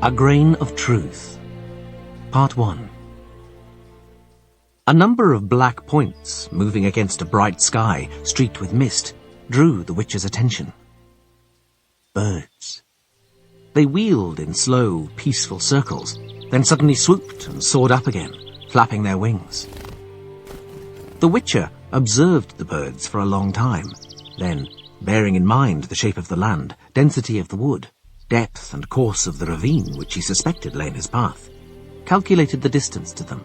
A Grain of Truth. Part 1. A number of black points moving against a bright sky streaked with mist drew the witch's attention. Birds. They wheeled in slow, peaceful circles, then suddenly swooped and soared up again, flapping their wings. The witcher observed the birds for a long time, then, bearing in mind the shape of the land, density of the wood, depth and course of the ravine which he suspected lay in his path, calculated the distance to them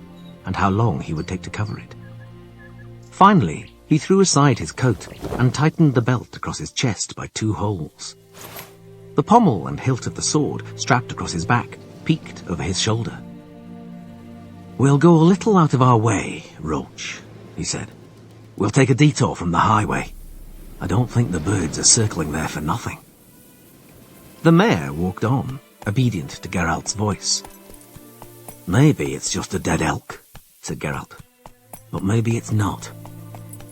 and how long he would take to cover it. Finally, he threw aside his coat and tightened the belt across his chest by 2 holes. The pommel and hilt of the sword, strapped across his back, peeked over his shoulder. "We'll go a little out of our way, Roach," he said. "We'll take a detour from the highway. I don't think the birds are circling there for nothing." The mare walked on, obedient to Geralt's voice. "Maybe it's just a dead elk," said Geralt. "But maybe it's not.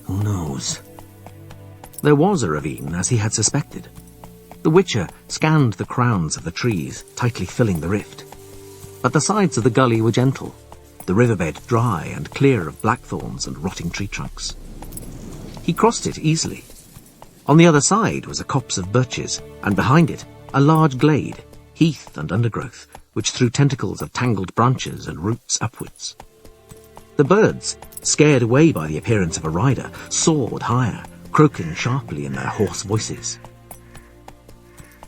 Who knows?" There was a ravine, as he had suspected. The witcher scanned the crowns of the trees, tightly filling the rift. But the sides of the gully were gentle, the riverbed dry and clear of blackthorns and rotting tree trunks. He crossed it easily. On the other side was a copse of birches, and behind it a large glade, heath and undergrowth, which threw tentacles of tangled branches and roots upwards. The birds, scared away by the appearance of a rider, soared higher, croaking sharply in their hoarse voices.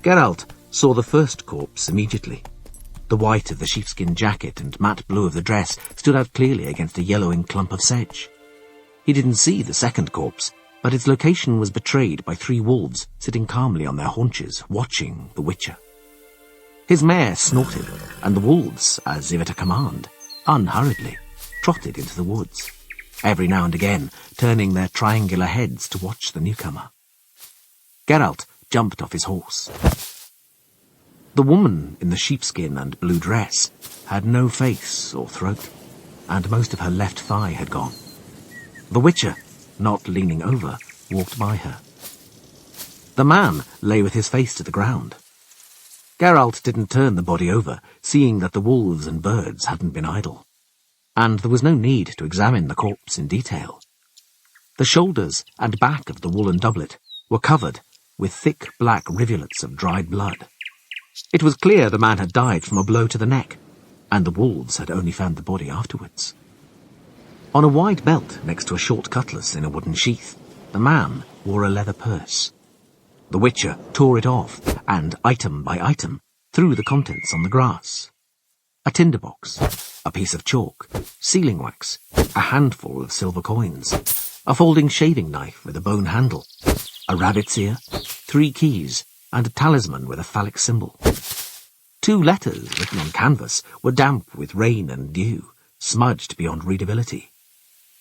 Geralt saw the first corpse immediately. The white of the sheepskin jacket and matte blue of the dress stood out clearly against a yellowing clump of sedge. He didn't see the second corpse, but its location was betrayed by 3 wolves sitting calmly on their haunches, watching the witcher. His mare snorted, and the wolves, as if at a command, unhurriedly, trotted into the woods, every now and again turning their triangular heads to watch the newcomer. Geralt jumped off his horse. The woman in the sheepskin and blue dress had no face or throat, and most of her left thigh had gone. The witcher, not leaning over, walked by her. The man lay with his face to the ground. Geralt didn't turn the body over, seeing that the wolves and birds hadn't been idle. And there was no need to examine the corpse in detail. The shoulders and back of the woolen doublet were covered with thick black rivulets of dried blood. It was clear the man had died from a blow to the neck, and the wolves had only found the body afterwards. On a wide belt next to a short cutlass in a wooden sheath, the man wore a leather purse. The witcher tore it off and, item by item, threw the contents on the grass. A tinderbox, a piece of chalk, sealing wax, a handful of silver coins, a folding shaving knife with a bone handle, a rabbit's ear, 3 keys, and a talisman with a phallic symbol. 2 letters written on canvas were damp with rain and dew, smudged beyond readability.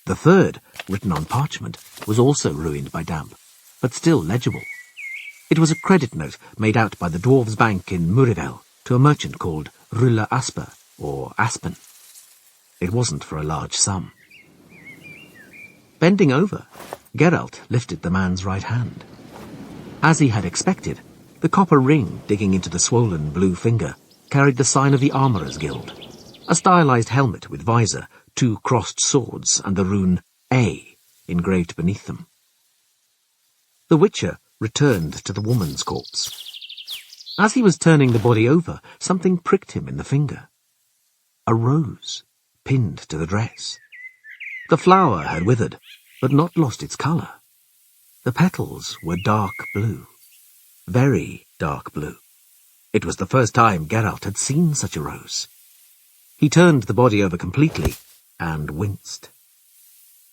The 3rd, written on parchment, was also ruined by damp, but still legible. It was a credit note made out by the Dwarves' Bank in Murivel to a merchant called Rulla Asper, or Aspen. It wasn't for a large sum. Bending over, Geralt lifted the man's right hand. As he had expected, the copper ring digging into the swollen blue finger carried the sign of the Armourers' Guild, a stylized helmet with visor, 2 crossed swords, and the rune A engraved beneath them. The witcher returned to the woman's corpse. As he was turning the body over, something pricked him in the finger. A rose, pinned to the dress. The flower had withered, but not lost its colour. The petals were dark blue, very dark blue. It was the first time Geralt had seen such a rose. He turned the body over completely and winced.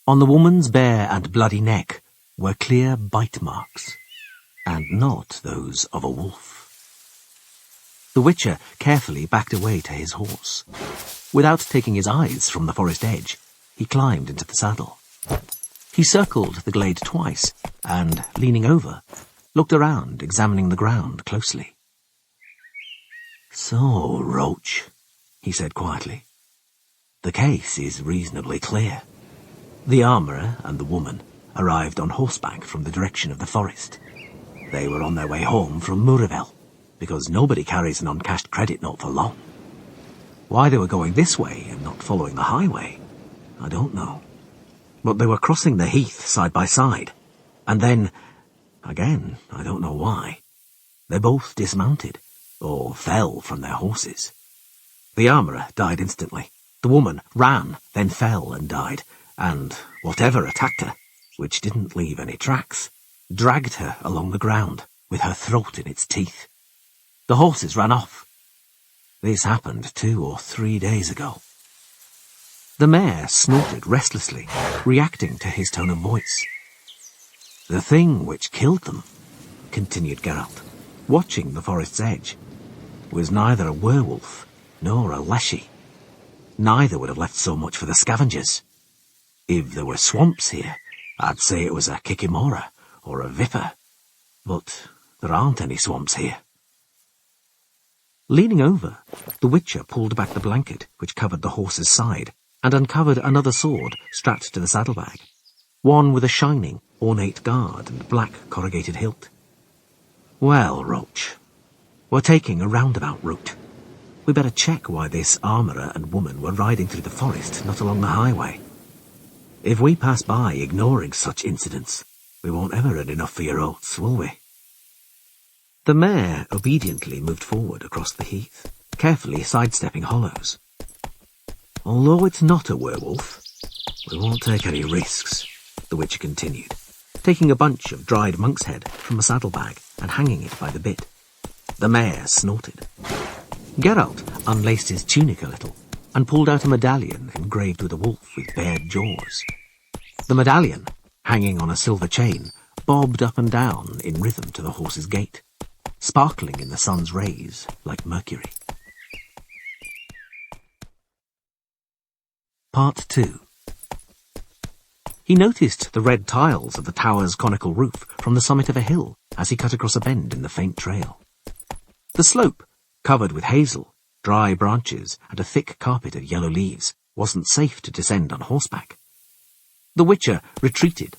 On the woman's bare and bloody neck were clear bite marks, and not those of a wolf. The witcher carefully backed away to his horse. Without taking his eyes from the forest edge, he climbed into the saddle. He circled the glade twice, and, leaning over, looked around, examining the ground closely. "So, Roach," he said quietly, "the case is reasonably clear. The armourer and the woman arrived on horseback from the direction of the forest. They were on their way home from Murivel. because nobody carries an uncashed credit note for long. Why they were going this way and not following the highway, I don't know. But they were crossing the heath side by side, and then, again, I don't know why, they both dismounted, or fell from their horses. The armourer died instantly. The woman ran, then fell and died, and whatever attacked her, which didn't leave any tracks, dragged her along the ground, with her throat in its teeth. The horses ran off. This happened 2 or 3 days ago. The mare snorted restlessly, reacting to his tone of voice. The thing which killed them, continued Geralt, watching the forest's edge, was neither a werewolf nor a leshy. Neither would have left so much for the scavengers. If there were swamps here, I'd say it was a kikimora or a viper. But there aren't any swamps here. Leaning over, the Witcher pulled back the blanket which covered the horse's side and uncovered another sword strapped to the saddlebag, one with a shining, ornate guard and black corrugated hilt. Well, Roach, we're taking a roundabout route. We better check why this armourer and woman were riding through the forest, not along the highway. If we pass by ignoring such incidents, we won't ever earn enough for your oats, will we? The mare obediently moved forward across the heath, carefully sidestepping hollows. Although it's not a werewolf, we won't take any risks, the Witcher continued, taking a bunch of dried monk's head from a saddlebag and hanging it by the bit. The mare snorted. Geralt unlaced his tunic a little and pulled out a medallion engraved with a wolf with bared jaws. The medallion, hanging on a silver chain, bobbed up and down in rhythm to the horse's gait, sparkling in the sun's rays like mercury. Part 2. He noticed the red tiles of the tower's conical roof from the summit of a hill as he cut across a bend in the faint trail. The slope, covered with hazel, dry branches, and a thick carpet of yellow leaves, wasn't safe to descend on horseback. The Witcher retreated,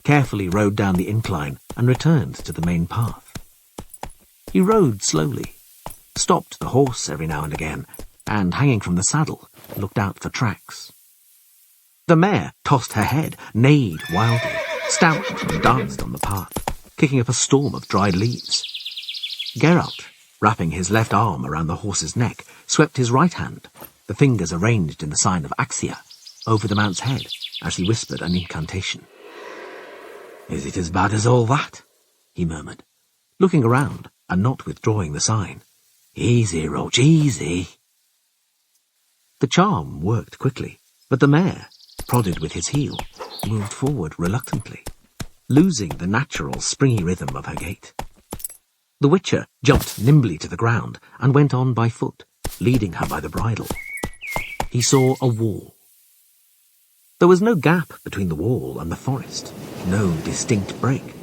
carefully rode down the incline, and returned to the main path. He rode slowly, stopped the horse every now and again, and, hanging from the saddle, looked out for tracks. The mare tossed her head, neighed wildly, stamped and danced on the path, kicking up a storm of dried leaves. Geralt, wrapping his left arm around the horse's neck, swept his right hand, the fingers arranged in the sign of Axia, over the mount's head as he whispered an incantation. "Is it as bad as all that?" he murmured, looking around and not withdrawing the sign. "Easy, Roach, easy." The charm worked quickly, but the mare, prodded with his heel, moved forward reluctantly, losing the natural springy rhythm of her gait. The Witcher jumped nimbly to the ground and went on by foot, leading her by the bridle. He saw a wall. There was no gap between the wall and the forest, no distinct break.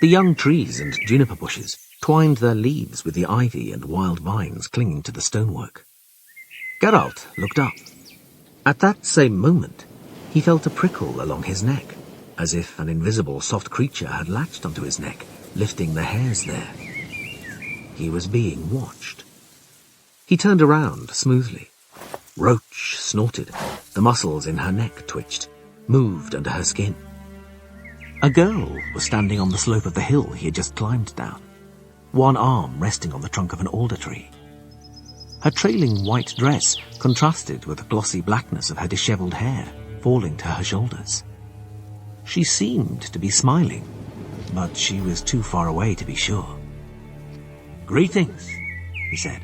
The young trees and juniper bushes twined their leaves with the ivy and wild vines clinging to the stonework. Geralt looked up. At that same moment, he felt a prickle along his neck, as if an invisible soft creature had latched onto his neck, lifting the hairs there. He was being watched. He turned around smoothly. Roach snorted. The muscles in her neck twitched, moved under her skin. A girl was standing on the slope of the hill he had just climbed down, one arm resting on the trunk of an alder tree. Her trailing white dress contrasted with the glossy blackness of her dishevelled hair falling to her shoulders. She seemed to be smiling, but she was too far away to be sure. "Greetings," he said,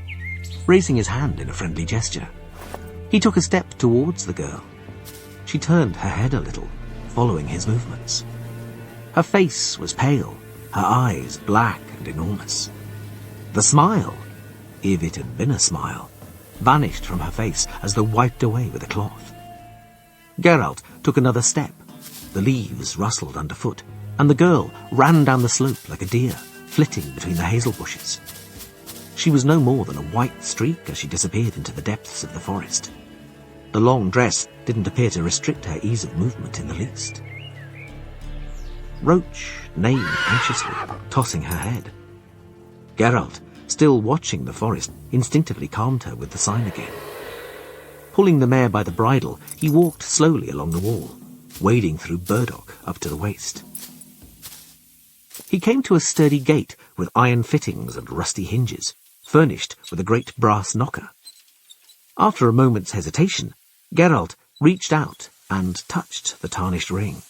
raising his hand in a friendly gesture. He took a step towards the girl. She turned her head a little, following his movements. Her face was pale, her eyes black and enormous. The smile, if it had been a smile, vanished from her face as though wiped away with a cloth. Geralt took another step. The leaves rustled underfoot, and the girl ran down the slope like a deer, flitting between the hazel bushes. She was no more than a white streak as she disappeared into the depths of the forest. The long dress didn't appear to restrict her ease of movement in the least. Roach neighed anxiously, tossing her head. Geralt still watching the forest, instinctively calmed her with the sign again. Pulling the mare by the bridle, he walked slowly along the wall, wading through burdock up to the waist. He came to a sturdy gate with iron fittings and rusty hinges, furnished with a great brass knocker. After a moment's hesitation, Geralt reached out and touched the tarnished ring.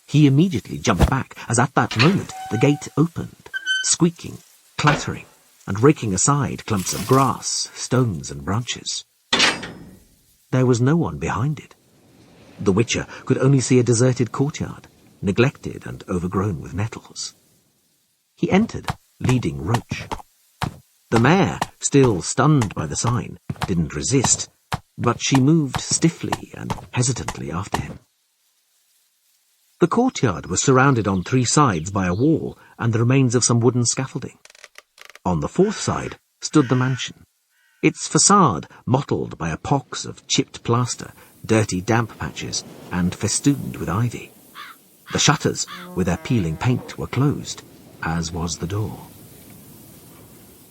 He immediately jumped back, as at that moment the gate opened, squeaking, clattering, and raking aside clumps of grass, stones, and branches. There was no one behind it. The Witcher could only see a deserted courtyard, neglected and overgrown with nettles. He entered, leading Roach. The mare, still stunned by the sign, didn't resist, but she moved stiffly and hesitantly after him. The courtyard was surrounded on 3 sides by a wall and the remains of some wooden scaffolding. On the 4th side stood the mansion, its facade mottled by a pox of chipped plaster, dirty damp patches, and festooned with ivy. The shutters, with their peeling paint, were closed, as was the door.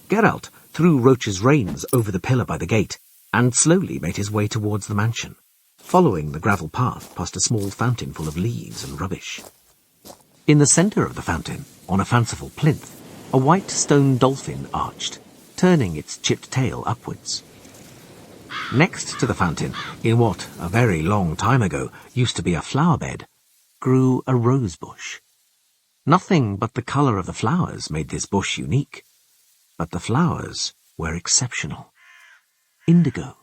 Geralt threw Roach's reins over the pillar by the gate and slowly made his way towards the mansion, following the gravel path past a small fountain full of leaves and rubbish. In the centre of the fountain, on a fanciful plinth, a white stone dolphin arched, turning its chipped tail upwards. Next to the fountain, in what, a very long time ago, used to be a flower bed, grew a rose bush. Nothing but the colour of the flowers made this bush unique, but the flowers were exceptional. Indigo,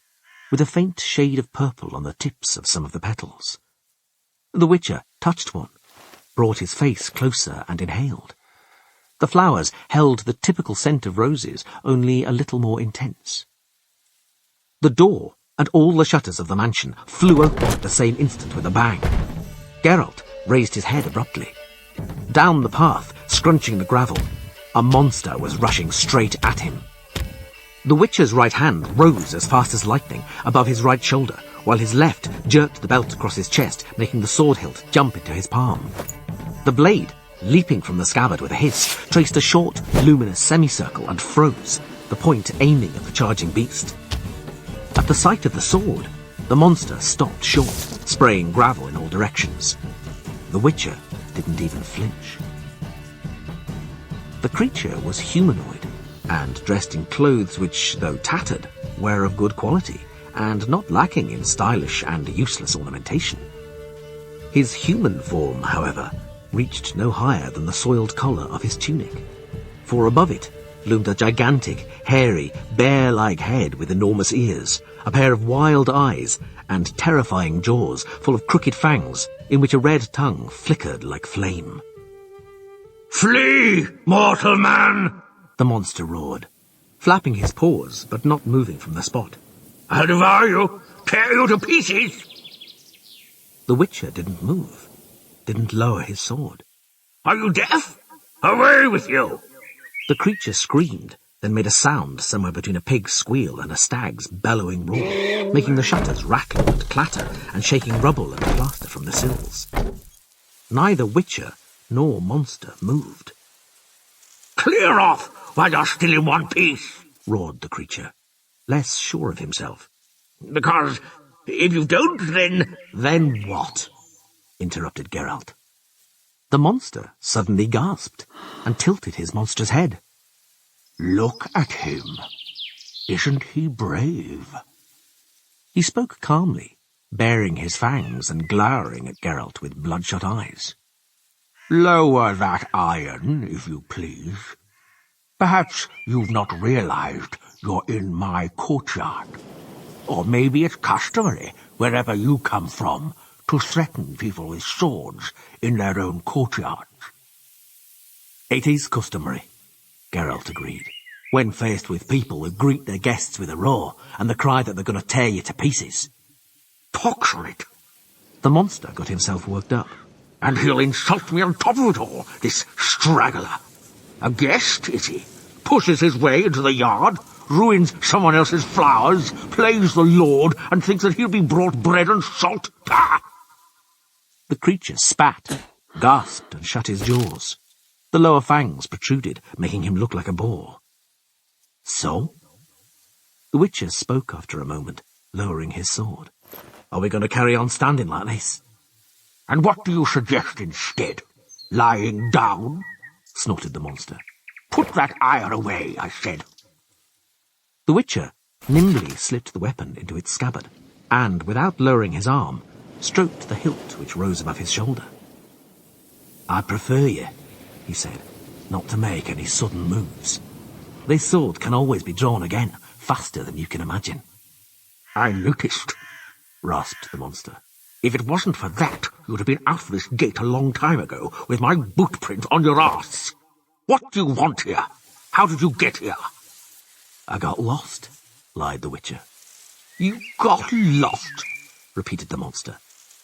with a faint shade of purple on the tips of some of the petals. The Witcher touched one, brought his face closer and inhaled. The flowers held the typical scent of roses, only a little more intense. The door and all the shutters of the mansion flew open at the same instant with a bang. Geralt raised his head abruptly. Down the path, scrunching the gravel, a monster was rushing straight at him. The Witcher's right hand rose as fast as lightning above his right shoulder, while his left jerked the belt across his chest, making the sword hilt jump into his palm. The blade, leaping from the scabbard with a hiss, traced a short, luminous semicircle and froze, the point aiming at the charging beast. At the sight of the sword, the monster stopped short, spraying gravel in all directions. The Witcher didn't even flinch. The creature was humanoid, and dressed in clothes which, though tattered, were of good quality, and not lacking in stylish and useless ornamentation. His human form, however, reached no higher than the soiled collar of his tunic, for above it loomed a gigantic, hairy, bear-like head with enormous ears, a pair of wild eyes, and terrifying jaws full of crooked fangs, in which a red tongue flickered like flame. "Flee, mortal man!" the monster roared, flapping his paws but not moving from the spot. "I'll devour you, tear you to pieces!" The Witcher didn't move, didn't lower his sword. "Are you deaf? Away with you!" The creature screamed, then made a sound somewhere between a pig's squeal and a stag's bellowing roar, making the shutters rattle and clatter and shaking rubble and plaster from the sills. Neither Witcher nor monster moved. "Clear off while you're still in one piece!" roared the creature, less sure of himself. "Because if you don't, then—" "Then what?" interrupted Geralt. The monster suddenly gasped and tilted his monster's head. "Look at him. Isn't he brave?" He spoke calmly, baring his fangs and glowering at Geralt with bloodshot eyes. "Lower that iron, if you please. Perhaps you've not realized you're in my courtyard. Or maybe it's customary, wherever you come from, to threaten people with swords in their own courtyards." "It is customary," Geralt agreed, "when faced with people who greet their guests with a roar and the cry that they're going to tear you to pieces." "Pox on it! The monster got himself worked up. And he'll insult me on top of it all, this straggler. A guest, is he? Pushes his way into the yard, ruins someone else's flowers, plays the Lord, and thinks that he'll be brought bread and salt. Pah!" The creature spat, gasped, and shut his jaws. The lower fangs protruded, making him look like a boar. So? The Witcher spoke after a moment, lowering his sword. Are we going to carry on standing like this? And what do you suggest instead? Lying down? Snorted the monster. Put that iron away, I said. The Witcher nimbly slipped the weapon into its scabbard, and, without lowering his arm, stroked the hilt which rose above his shoulder. I prefer you, he said, not to make any sudden moves. This sword can always be drawn again, faster than you can imagine. I noticed, rasped the monster. If it wasn't for that, you'd have been out of this gate a long time ago, with my boot print on your arse. What do you want here? How did you get here? I got lost, lied the Witcher. You got lost, repeated the monster,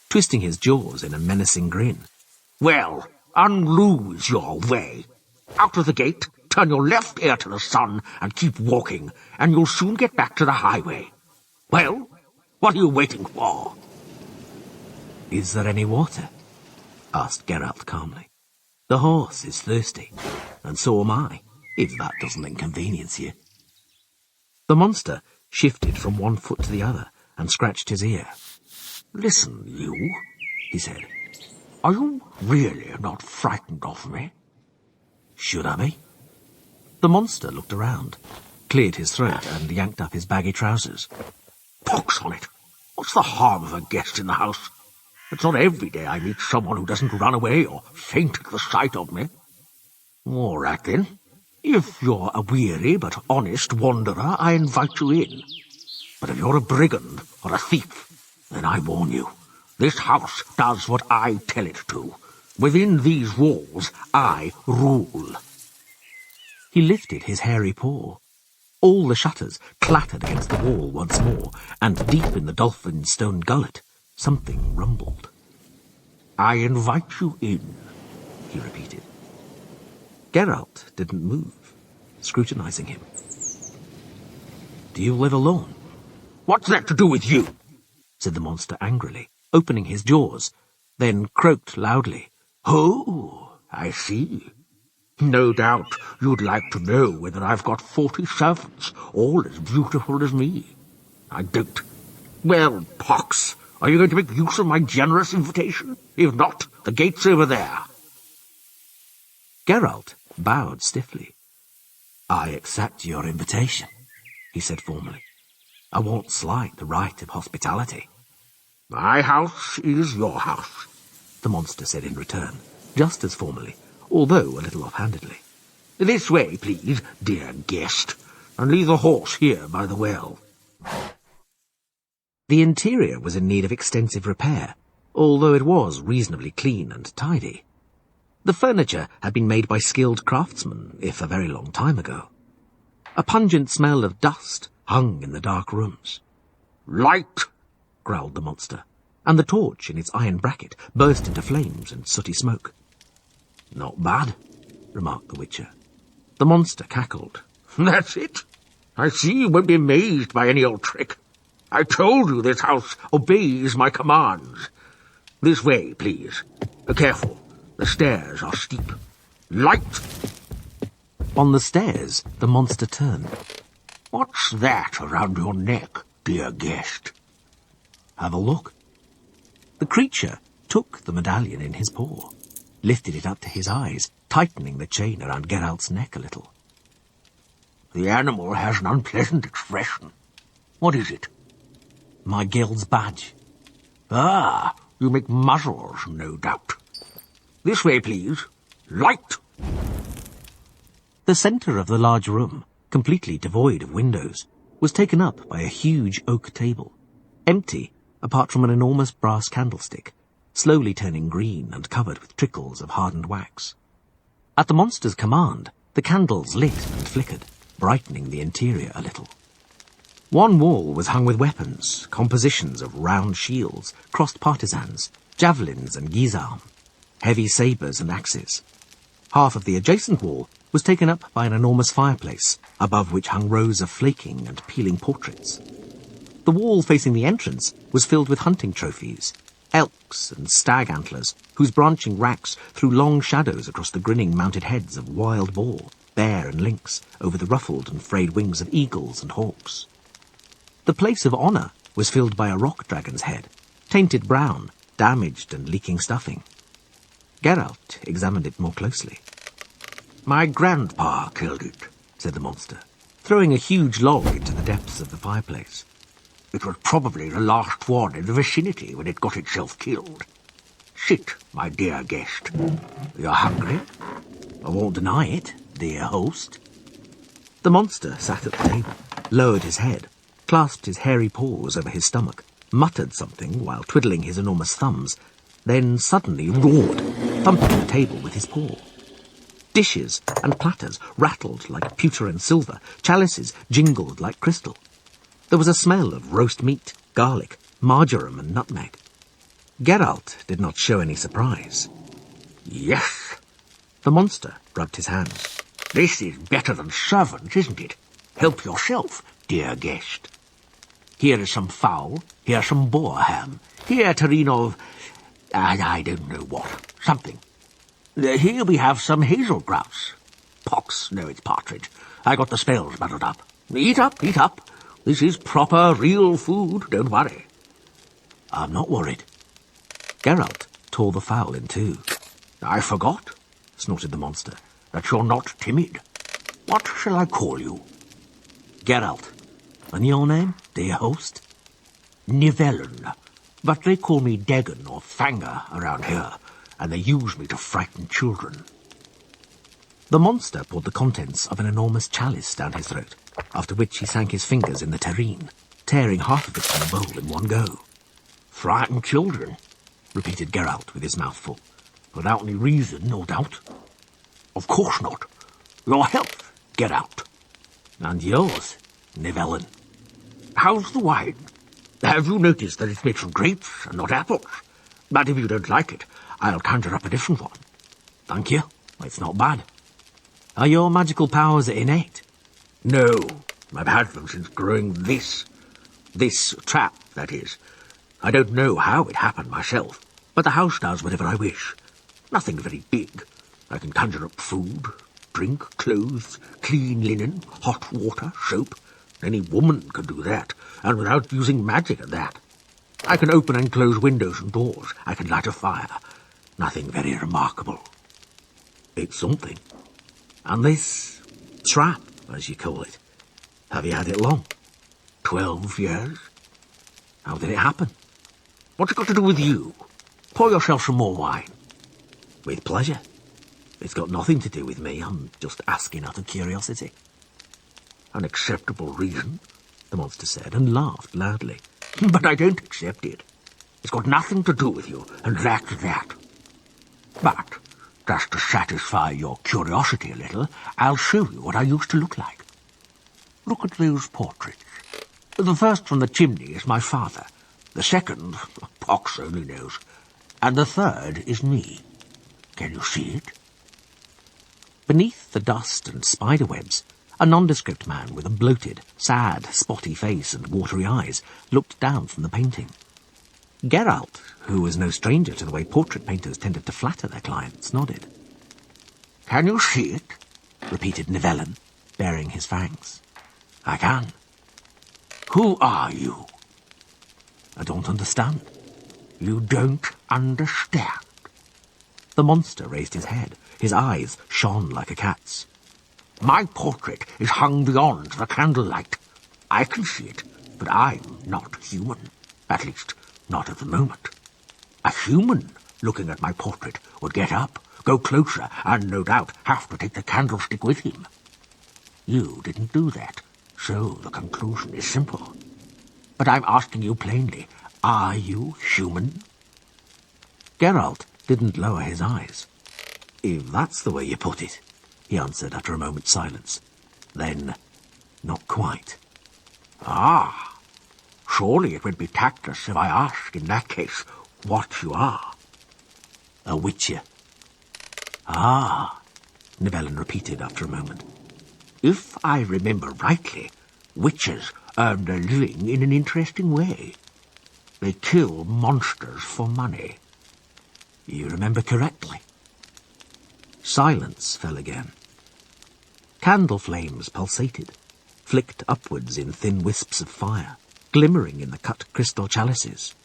twisting his jaws in a menacing grin. Well, unloose your way. Out of the gate, turn your left ear to the sun, and keep walking, and you'll soon get back to the highway. Well, what are you waiting for? Is there any water? Asked Geralt calmly. The horse is thirsty, and so am I, if that doesn't inconvenience you. The monster shifted from one foot to the other and scratched his ear. Listen, you, he said. Are you really not frightened of me? Should I be? The monster looked around, cleared his throat, and yanked up his baggy trousers. Pox on it! What's the harm of a guest in the house? It's not every day I meet someone who doesn't run away or faint at the sight of me. All right, then. If you're a weary but honest wanderer, I invite you in. But if you're a brigand or a thief, then I warn you. This house does what I tell it to. Within these walls, I rule. He lifted his hairy paw. All the shutters clattered against the wall once more, and deep in the dolphin stone gullet, something rumbled. I invite you in, he repeated. Geralt didn't move, scrutinizing him. Do you live alone? What's that to do with you? Said the monster angrily, opening his jaws, then croaked loudly. Oh, I see. No doubt you'd like to know whether I've got 40 servants, all as beautiful as me. I don't. Well, pox, are you going to make use of my generous invitation? If not, the gate's over there. Geralt bowed stiffly. I accept your invitation, he said formally. I won't slight the right of hospitality. My house is your house, the monster said in return, just as formally, although a little offhandedly. This way, please, dear guest, and leave the horse here by the well. The interior was in need of extensive repair, although it was reasonably clean and tidy. The furniture had been made by skilled craftsmen, if a very long time ago. A pungent smell of dust hung in the dark rooms. Light, growled the monster, and the torch in its iron bracket burst into flames and sooty smoke. Not bad, remarked the Witcher. The monster cackled. That's it. I see you won't be amazed by any old trick. I told you this house obeys my commands. This way, please. Careful. The stairs are steep. Light! On the stairs, the monster turned. What's that around your neck, dear guest? Have a look. The creature took the medallion in his paw, lifted it up to his eyes, tightening the chain around Geralt's neck a little. The animal has an unpleasant expression. What is it? My guild's badge. Ah, you make muzzles, no doubt. This way, please. Light! The centre of the large room, completely devoid of windows, was taken up by a huge oak table, empty apart from an enormous brass candlestick, slowly turning green and covered with trickles of hardened wax. At the monster's command, the candles lit and flickered, brightening the interior a little. One wall was hung with weapons, compositions of round shields, crossed partisans, javelins and guisarmes, heavy sabres and axes. Half of the adjacent wall was taken up by an enormous fireplace, above which hung rows of flaking and peeling portraits. The wall facing the entrance was filled with hunting trophies, elks and stag antlers, whose branching racks threw long shadows across the grinning mounted heads of wild boar, bear and lynx, over the ruffled and frayed wings of eagles and hawks. The place of honour was filled by a rock dragon's head, tainted brown, damaged and leaking stuffing. Geralt examined it more closely. My grandpa killed it, said the monster, throwing a huge log into the depths of the fireplace. It was probably the last one in the vicinity when it got itself killed. Sit, my dear guest. You're hungry? I won't deny it, dear host. The monster sat at the table, lowered his head, clasped his hairy paws over his stomach, muttered something while twiddling his enormous thumbs, then suddenly roared, thumping the table with his paw. Dishes and platters rattled like pewter and silver, chalices jingled like crystal. There was a smell of roast meat, garlic, marjoram and nutmeg. Geralt did not show any surprise. Yes, the monster rubbed his hands. This is better than servants, isn't it? Help yourself, dear guest. Here is some fowl, here's some boar ham, here a tureen of... I don't know what, something. Here we have some hazel grouse. Pox, no, it's partridge. I got the spells muddled up. Eat up, eat up. This is proper, real food, don't worry. I'm not worried. Geralt tore the fowl in two. I forgot, snorted the monster, that you're not timid. What shall I call you? Geralt. And your name, dear host? Nivellen, but they call me Dagon or Thanger around here, and they use me to frighten children. The monster poured the contents of an enormous chalice down his throat, after which he sank his fingers in the terrine, tearing half of it from the bowl in one go. Frighten children, repeated Geralt with his mouth full, without any reason, no doubt. Of course not. Your health, get out. And yours, Nivellen. How's the wine? Have you noticed that it's made from grapes and not apples? But if you don't like it, I'll conjure up a different one. Thank you. It's not bad. Are your magical powers innate? No, I've had them since growing this. This trap, that is. I don't know how it happened myself, but the house does whatever I wish. Nothing very big. I can conjure up food, drink, clothes, clean linen, hot water, soap. Any woman can do that, and without using magic at that. I can open and close windows and doors. I can light a fire. Nothing very remarkable. It's something. And this trap, as you call it, have you had it long? 12 years. How did it happen? What's it got to do with you? Pour yourself some more wine. With pleasure. It's got nothing to do with me. I'm just asking out of curiosity. An acceptable reason, the monster said, and laughed loudly. But I don't accept it. It's got nothing to do with you, and that's that. But, just to satisfy your curiosity a little, I'll show you what I used to look like. Look at those portraits. The first from the chimney is my father. The second, Pox only knows. And the third is me. Can you see it? Beneath the dust and spiderwebs, a nondescript man with a bloated, sad, spotty face and watery eyes looked down from the painting. Geralt, who was no stranger to the way portrait painters tended to flatter their clients, nodded. Can you see it? Repeated Nivellen, baring his fangs. I can. Who are you? I don't understand. You don't understand? The monster raised his head. His eyes shone like a cat's. My portrait is hung beyond the candlelight. I can see it, but I'm not human. At least, not at the moment. A human looking at my portrait would get up, go closer, and no doubt have to take the candlestick with him. You didn't do that, so the conclusion is simple. But I'm asking you plainly, are you human? Geralt didn't lower his eyes. If that's the way you put it, he answered after a moment's silence. Then, not quite. Ah, surely it would be tactless if I asked, in that case, what you are. A witcher. Ah, Nivellen repeated after a moment. If I remember rightly, witches earn their living in an interesting way. They kill monsters for money. You remember correctly. Silence fell again. Candle flames pulsated, flicked upwards in thin wisps of fire, glimmering in the cut crystal chalices.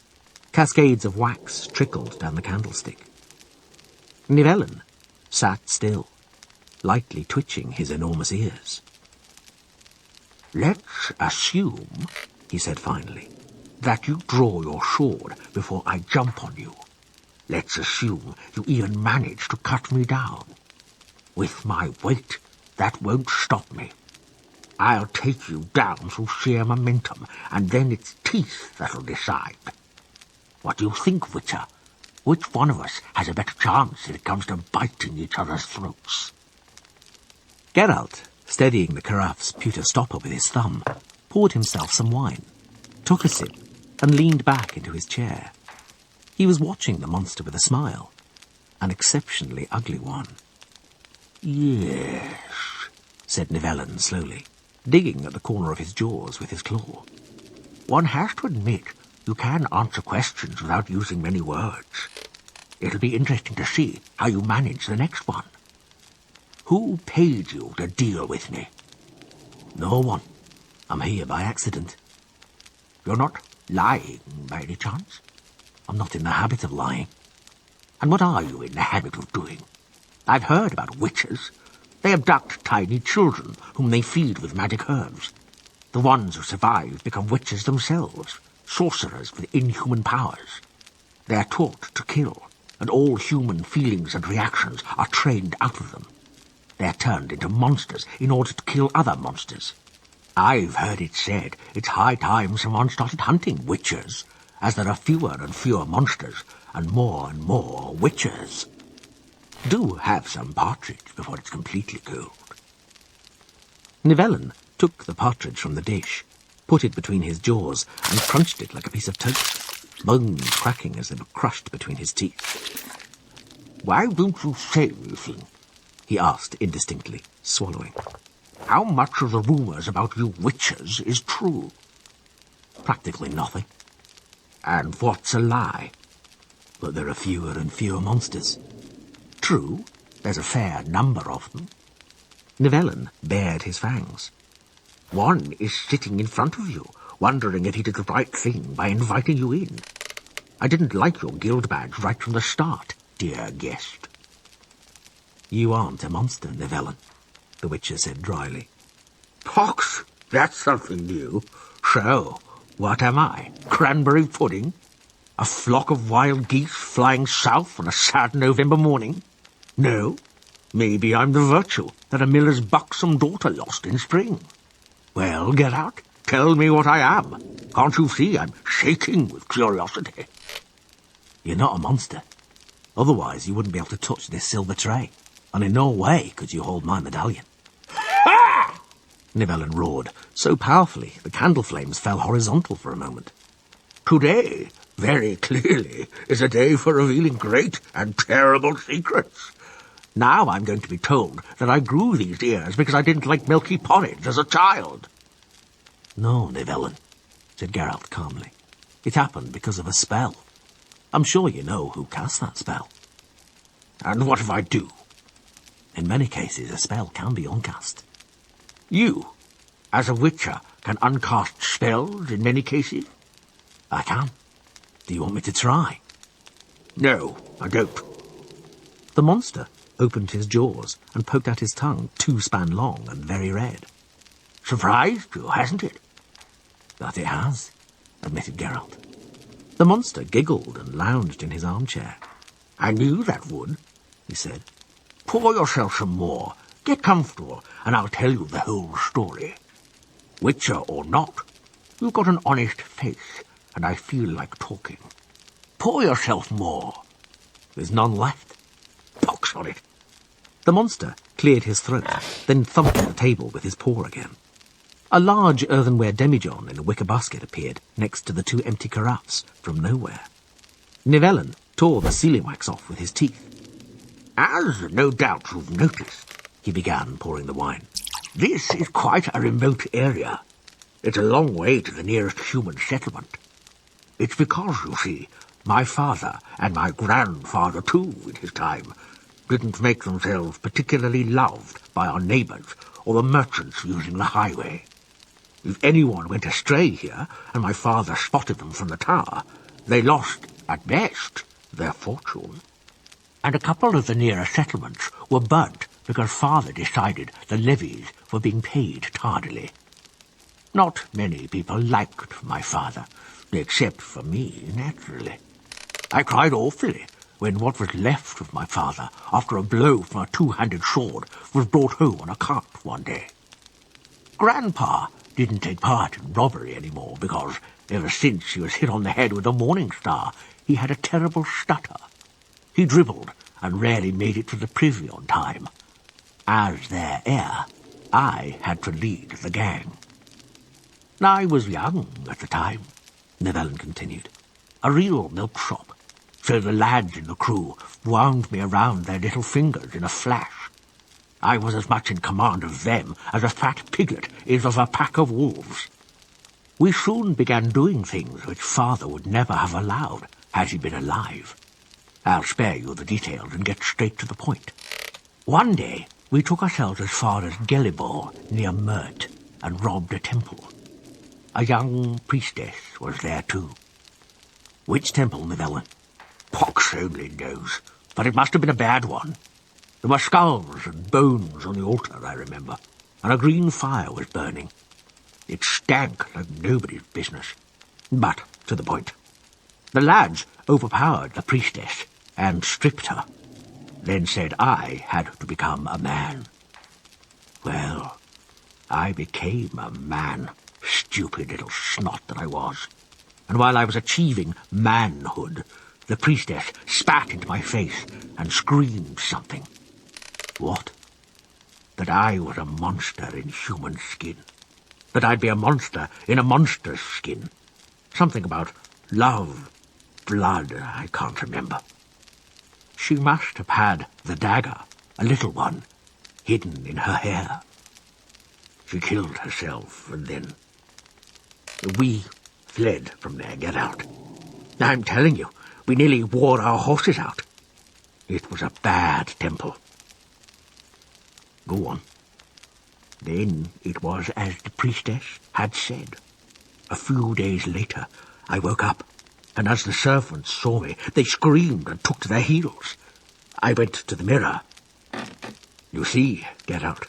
Cascades of wax trickled down the candlestick. Nivellen sat still, lightly twitching his enormous ears. "Let's assume," he said finally, "that you draw your sword before I jump on you. Let's assume you even manage to cut me down. With my weight, that won't stop me. I'll take you down through sheer momentum, and then it's teeth that'll decide. What do you think, Witcher? Which one of us has a better chance when it comes to biting each other's throats?" Geralt, steadying the carafe's pewter stopper with his thumb, poured himself some wine, took a sip, and leaned back into his chair. He was watching the monster with a smile, an exceptionally ugly one. "Yes," said Nivellen slowly, digging at the corner of his jaws with his claw. "One has to admit you can answer questions without using many words. It'll be interesting to see how you manage the next one. Who paid you to deal with me?" "No one. I'm here by accident." "You're not lying by any chance?" "I'm not in the habit of lying." "And what are you in the habit of doing? I've heard about witches. They abduct tiny children whom they feed with magic herbs. The ones who survive become witches themselves, sorcerers with inhuman powers. They are taught to kill, and all human feelings and reactions are trained out of them. They are turned into monsters in order to kill other monsters. I've heard it said it's high time someone started hunting witches, as there are fewer and fewer monsters and more witches. Do have some partridge before it's completely cold." Nivellen took the partridge from the dish, put it between his jaws, and crunched it like a piece of toast, bones cracking as they were crushed between his teeth. "Why don't you say anything?" he asked indistinctly, swallowing. "How much of the rumours about you witches is true?" "Practically nothing." "And what's a lie?" "That there are fewer and fewer monsters." "True, there's a fair number of them." Nivellen bared his fangs. "One is sitting in front of you, wondering if he did the right thing by inviting you in. I didn't like your guild badge right from the start, dear guest." "You aren't a monster, Nivellen," the Witcher said dryly. "Pox, that's something new. So, what am I? Cranberry pudding? A flock of wild geese flying south on a sad November morning? No, maybe I'm the virtue that a miller's buxom daughter lost in spring. Well, get out. Tell me what I am. Can't you see I'm shaking with curiosity?" "You're not a monster. Otherwise you wouldn't be able to touch this silver tray, and in no way could you hold my medallion." "Ha!" Nivellen roared, so powerfully the candle flames fell horizontal for a moment. "Today, very clearly, is a day for revealing great and terrible secrets. Now I'm going to be told that I grew these ears because I didn't like milky porridge as a child." "No, Nivellen," said Geralt calmly. "It happened because of a spell. I'm sure you know who cast that spell." "And what if I do?" "In many cases, a spell can be uncast." "You, as a witcher, can uncast spells in many cases?" "I can. Do you want me to try?" "No, I don't." The monster opened his jaws and poked out his tongue 2 span long and very red. "Surprised you, hasn't it?" "That it has," admitted Geralt. The monster giggled and lounged in his armchair. "I knew that would," he said. "Pour yourself some more. Get comfortable, and I'll tell you the whole story. Witcher or not, you've got an honest face, and I feel like talking. Pour yourself more." "There's none left." "Pox on it." The monster cleared his throat, then thumped on the table with his paw again. A large earthenware demijohn in a wicker basket appeared next to the 2 empty carafes from nowhere. Nivellen tore the sealing wax off with his teeth. "As no doubt you've noticed," he began, pouring the wine, "this is quite a remote area. It's a long way to the nearest human settlement. It's because, you see, my father, and my grandfather too in his time, didn't make themselves particularly loved by our neighbours or the merchants using the highway. If anyone went astray here, and my father spotted them from the tower, they lost, at best, their fortune. And a couple of the nearer settlements were burnt because father decided the levies were being paid tardily. Not many people liked my father, except for me, naturally. I cried awfully when what was left of my father, after a blow from a two-handed sword, was brought home on a cart one day. Grandpa didn't take part in robbery anymore because, ever since he was hit on the head with a morning star, he had a terrible stutter. He dribbled and rarely made it to the privy on time. As their heir, I had to lead the gang. I was young at the time, Llewellyn continued. A real milkshop, so the lads in the crew wound me around their little fingers in a flash. I was as much in command of them as a fat piglet is of a pack of wolves. We soon began doing things which father would never have allowed had he been alive. I'll spare you the details and get straight to the point. One day, we took ourselves as far as Gelibor, near Mert, and robbed a temple. A young priestess was there too. Which temple, Llewellyn? Pox only knows, but it must have been a bad one. There were skulls and bones on the altar, I remember, and a green fire was burning. It stank like nobody's business. But to the point. The lads overpowered the priestess and stripped her, then said I had to become a man. Well, I became a man, stupid little snot that I was. And while I was achieving manhood, the priestess spat into my face and screamed something. What? That I was a monster in human skin. That I'd be a monster in a monster's skin. Something about love, blood, I can't remember. She must have had the dagger, a little one, hidden in her hair. She killed herself, and then we fled from there, get out. I'm telling you, we nearly wore our horses out. It was a bad temple. Go on. Then it was as the priestess had said. A few days later, I woke up, and as the servants saw me, they screamed and took to their heels. I went to the mirror. You see, Geralt,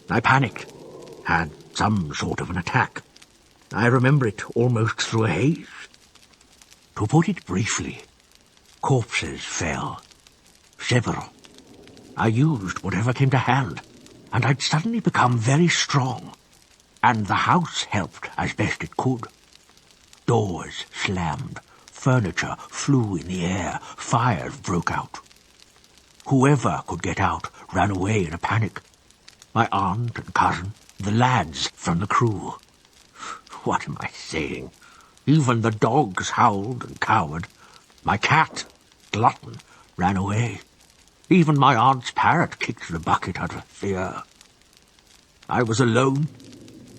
I panicked, had some sort of an attack. I remember it almost through a haze. To put it briefly, corpses fell. Several. I used whatever came to hand, and I'd suddenly become very strong. And the house helped as best it could. Doors slammed, furniture flew in the air, fires broke out. Whoever could get out ran away in a panic. My aunt and cousin, the lads from the crew. What am I saying? Even the dogs howled and cowered. My cat, Glutton, ran away. Even my aunt's parrot kicked the bucket out of fear. I was alone,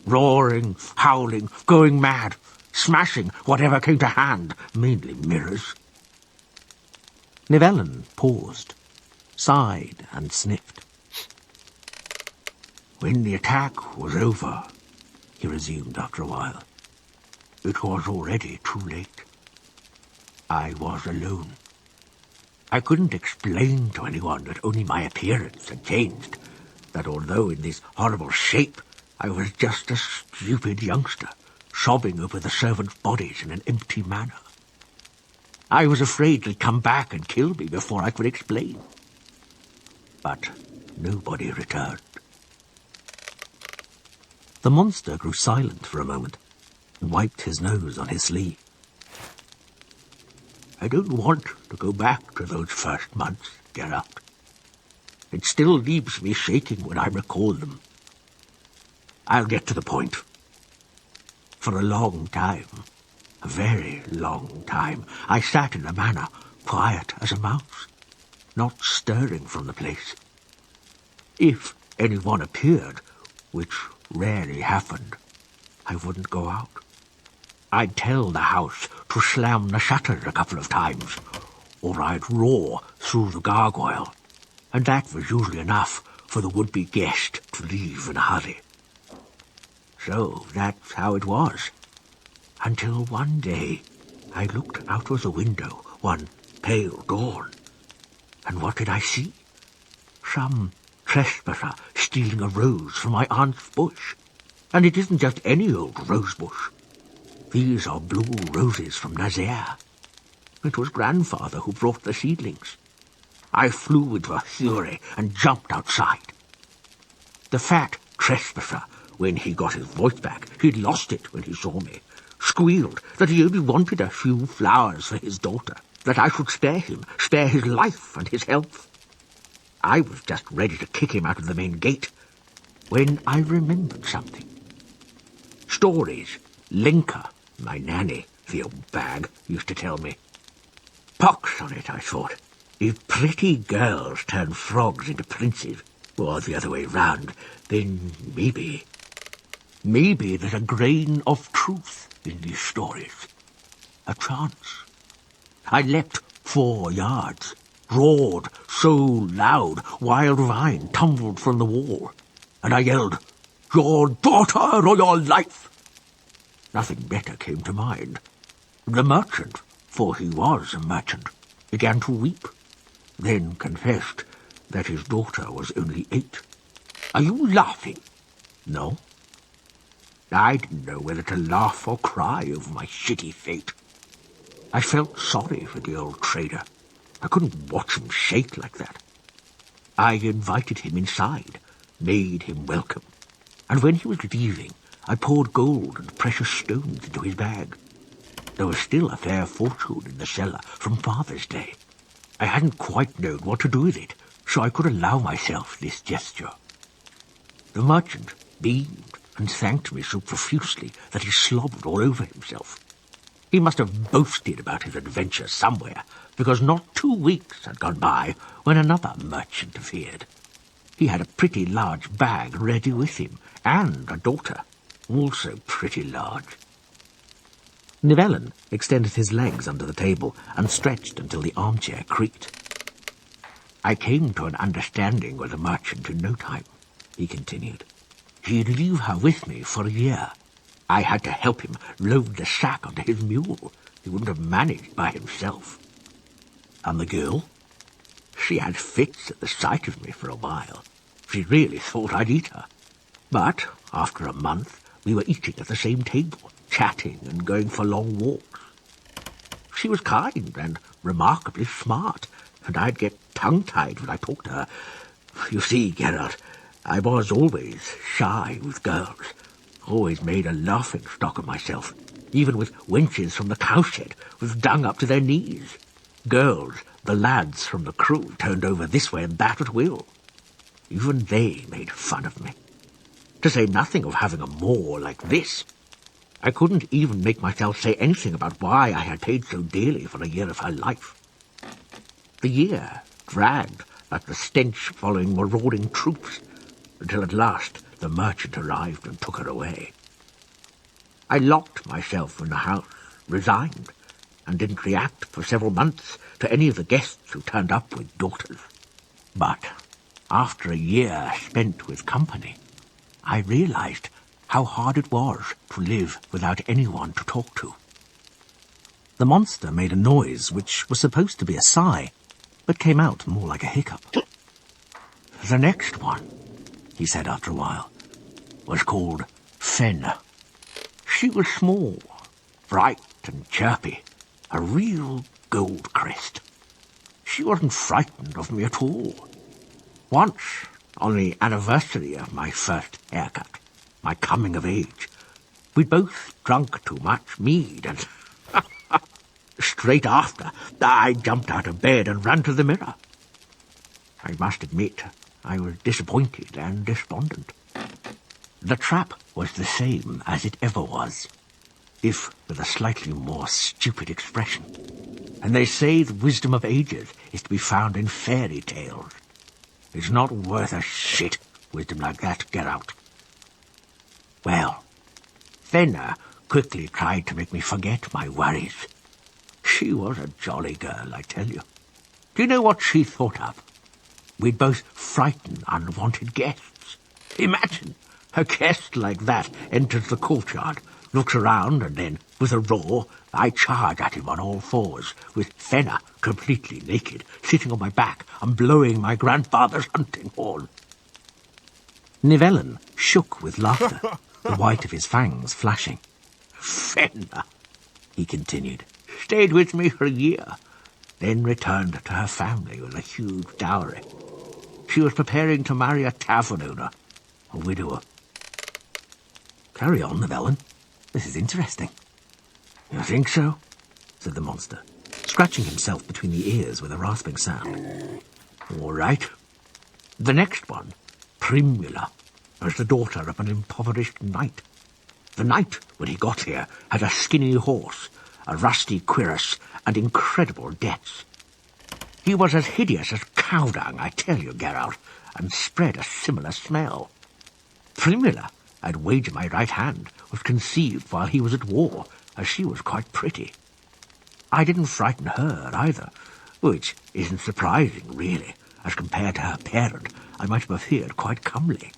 roaring, howling, going mad, smashing whatever came to hand, mainly mirrors. Llewellyn paused, sighed and sniffed. When the attack was over, he resumed after a while, it was already too late. I was alone. I couldn't explain to anyone that only my appearance had changed, that although in this horrible shape, I was just a stupid youngster, sobbing over the servants' bodies in an empty manor. I was afraid they'd come back and kill me before I could explain. But nobody returned. The monster grew silent for a moment and wiped his nose on his sleeve. I don't want to go back to those first months, Geralt. It still leaves me shaking when I recall them. I'll get to the point. For a long time, a very long time, I sat in the manor, quiet as a mouse, not stirring from the place. If anyone appeared, which rarely happened, I wouldn't go out. I'd tell the house to slam the shutters a couple of times, or I'd roar through the gargoyle. and that was usually enough for the would-be guest to leave in a hurry. So that's how it was, until one day I looked out of the window one pale dawn, and what did I see? Some trespasser stealing a rose from my aunt's bush. And it isn't just any old rose bush. These are blue roses from Nazaire. It was grandfather who brought the seedlings. I flew into a fury and jumped outside. The fat trespasser, when he got his voice back, he'd lost it when he saw me, squealed that he only wanted a few flowers for his daughter, that I should spare him, spare his life and his health. I was just ready to kick him out of the main gate, when I remembered something. Stories, Linka, my nanny, the old bag, used to tell me. Pox on it, I thought. If pretty girls turn frogs into princes, or the other way round, then maybe there's a grain of truth in these stories. A chance. I leapt 4 yards, roared so loud Wild Vine tumbled from the wall, and I yelled, "Your daughter or your life!" Nothing better came to mind. The merchant, for he was a merchant, began to weep, then confessed that his daughter was only 8. "Are you laughing?" "No." I didn't know whether to laugh or cry over my shitty fate. I felt sorry for the old trader. I couldn't watch him shake like that. I invited him inside, made him welcome, and when he was leaving, I poured gold and precious stones into his bag. There was still a fair fortune in the cellar from Father's Day. I hadn't quite known what to do with it, so I could allow myself this gesture. The merchant beamed and thanked me so profusely that he slobbered all over himself. He must have boasted about his adventure somewhere, because not 2 weeks had gone by when another merchant appeared. He had a pretty large bag ready with him, and a daughter, also pretty large. Llewellyn extended his legs under the table and stretched until the armchair creaked. "I came to an understanding with the merchant in no time," he continued. "He'd leave her with me for a year. I had to help him load the sack onto his mule. He wouldn't have managed by himself." "And the girl?" "She had fits at the sight of me for a while. She really thought I'd eat her. But after a month, we were eating at the same table, chatting and going for long walks. She was kind and remarkably smart, and I'd get tongue-tied when I talked to her. You see, Geralt, I was always shy with girls, always made a laughing-stock of myself, even with wenches from the cowshed, with dung up to their knees. Girls, the lads from the crew, turned over this way and that at will. Even they made fun of me. To say nothing of having a maw like this. I couldn't even make myself say anything about why I had paid so dearly for a year of her life. The year dragged like the stench following marauding troops, until at last the merchant arrived and took her away. I locked myself in the house, resigned, and didn't react for several months to any of the guests who turned up with daughters. But after a year spent with company, I realized how hard it was to live without anyone to talk to. The monster made a noise which was supposed to be a sigh, but came out more like a hiccup. "The next one," he said after a while, "was called Fenna. She was small, bright and chirpy, a real Goldcrest. She wasn't frightened of me at all. Once, on the anniversary of my first haircut, my coming of age, we'd both drunk too much mead, and straight after, I jumped out of bed and ran to the mirror. I must admit, I was disappointed and despondent. The trap was the same as it ever was, if with a slightly more stupid expression. And they say the wisdom of ages is to be found in fairy tales. It's not worth a shit, wisdom like that, get out. Well, Fenna quickly tried to make me forget my worries. She was a jolly girl, I tell you. Do you know what she thought of? We'd both frighten unwanted guests. Imagine, a guest like that enters the courtyard, looks around, and then, with a roar, I charge at him on all fours, with Fenner, completely naked, sitting on my back and blowing my grandfather's hunting horn. Nivellen shook with laughter, the white of his fangs flashing. Fenner, he continued, stayed with me for a year, then returned to her family with a huge dowry. She was preparing to marry a tavern owner, a widower. Carry on, Nivellen. This is interesting. You think so? Said the monster, scratching himself between the ears with a rasping sound. All right. The next one, Primula, was the daughter of an impoverished knight. The knight, when he got here, had a skinny horse, a rusty cuirass, and incredible debts. He was as hideous as cow dung, I tell you, Geralt, and spread a similar smell. Primula, I'd wager my right hand, was conceived while he was at war, as she was quite pretty. I didn't frighten her either, which isn't surprising, really, as compared to her parent, I might have appeared quite comely.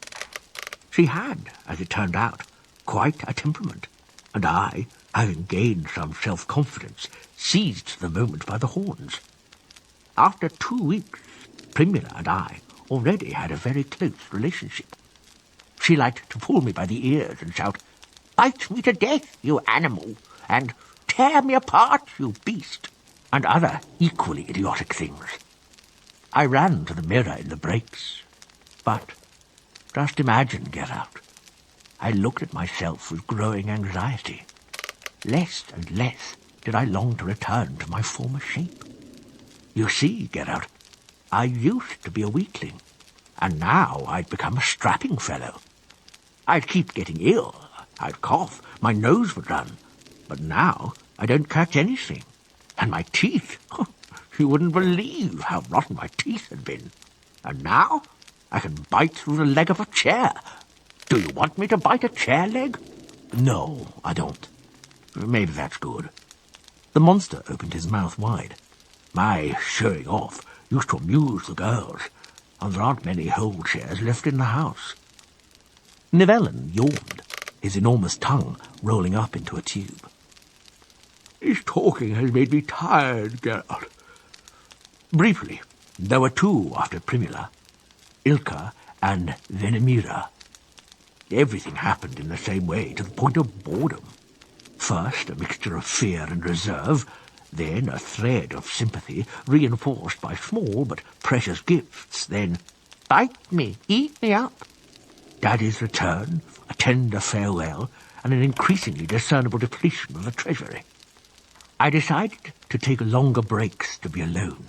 She had, as it turned out, quite a temperament, and I, having gained some self-confidence, seized the moment by the horns. After 2 weeks, Primula and I already had a very close relationship. She liked to pull me by the ears and shout, "Bite me to death, you animal!" and "Tear me apart, you beast!" and other equally idiotic things. I ran to the mirror in the breaks, but just imagine, Geralt, I looked at myself with growing anxiety. Less and less did I long to return to my former shape. You see, Geralt, I used to be a weakling, and now I'd become a strapping fellow. I'd keep getting ill, I'd cough, my nose would run, but now I don't catch anything. And my teeth, you wouldn't believe how rotten my teeth had been. And now I can bite through the leg of a chair. Do you want me to bite a chair leg? No, I don't. Maybe that's good. The monster opened his mouth wide. My showing off used to amuse the girls, and there aren't many whole chairs left in the house. Nivellen yawned, his enormous tongue rolling up into a tube. This talking has made me tired, Geralt. Briefly, there were 2 after Primula, Ilka and Venemira. Everything happened in the same way, to the point of boredom. First, a mixture of fear and reserve, then a thread of sympathy, reinforced by small but precious gifts, then, "Bite me, eat me up." Daddy's return, a tender farewell, and an increasingly discernible depletion of the treasury. I decided to take longer breaks to be alone.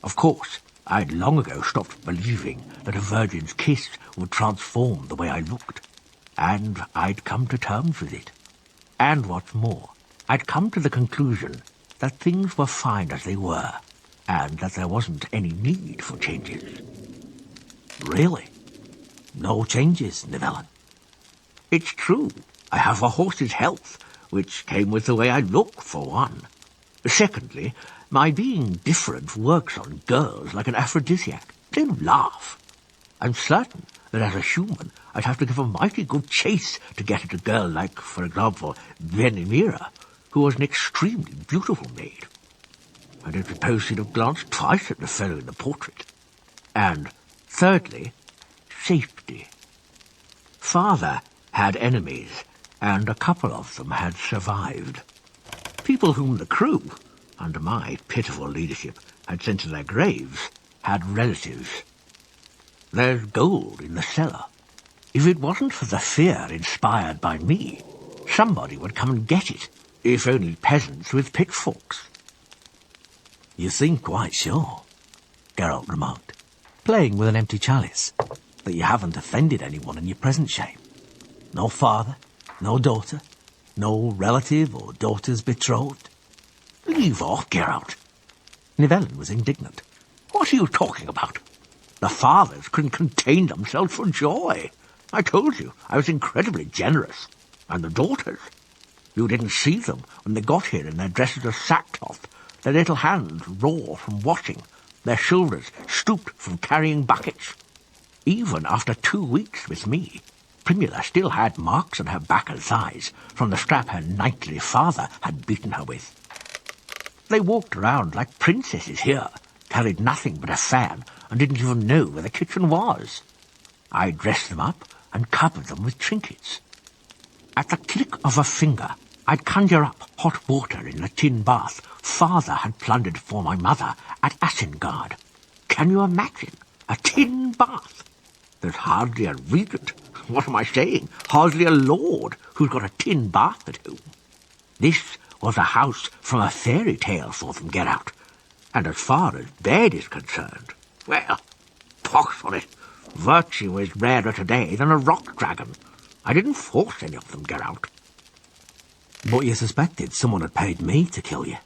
Of course, I'd long ago stopped believing that a virgin's kiss would transform the way I looked, and I'd come to terms with it. And what's more, I'd come to the conclusion that things were fine as they were, and that there wasn't any need for changes. Really? No changes, Nivellen? It's true. I have a horse's health, which came with the way I look, for one. Secondly, my being different works on girls like an aphrodisiac. They laugh. I'm certain that as a human I'd have to give a mighty good chase to get at a girl like, for example, Venemira, who was an extremely beautiful maid. I don't suppose she'd have glanced twice at the fellow in the portrait. And thirdly, safety. Father had enemies, and a couple of them had survived. People whom the crew, under my pitiful leadership, had sent to their graves, had relatives. There's gold in the cellar. If it wasn't for the fear inspired by me, somebody would come and get it, if only peasants with pitchforks. You seem quite sure, Geralt remarked, playing with an empty chalice, that you haven't offended anyone in your present shape. No father, no daughter, no relative or daughter's betrothed. Leave off, Geralt. Nivellen was indignant. What are you talking about? The fathers couldn't contain themselves for joy. I told you I was incredibly generous. And the daughters. You didn't see them when they got here in their dresses of sackcloth, their little hands raw from washing, Their shoulders stooped from carrying buckets. Even after 2 weeks with me, Primula still had marks on her back and thighs from the strap her knightly father had beaten her with. They walked around like princesses here, carried nothing but a fan, and didn't even know where the kitchen was. I dressed them up and covered them with trinkets. At the click of a finger, I'd conjure up hot water in the tin bath father had plundered for my mother at Isengard. Can you imagine? A tin bath? There's hardly a regent, what am I saying? Hardly a lord who's got a tin bath at home. This was a house from a fairy tale for them, get out. And as far as bed is concerned, well, pox on it, virtue is rarer today than a rock dragon. I didn't force any of them, get out. But you suspected someone had paid me to kill you.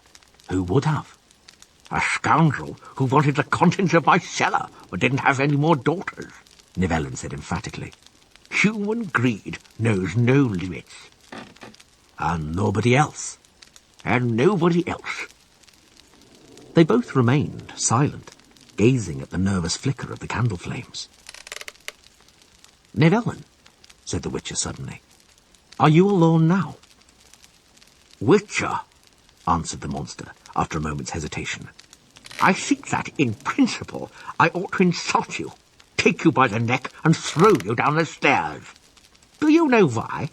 Who would have? A scoundrel who wanted the contents of my cellar but didn't have any more daughters, Nivellen said emphatically. Human greed knows no limits. And nobody else? And nobody else. They both remained silent, gazing at the nervous flicker of the candle flames. Nivellen, said the Witcher suddenly, are you alone now? Witcher, answered the monster, after a moment's hesitation. I think that, in principle, I ought to insult you, take you by the neck and throw you down the stairs. Do you know why?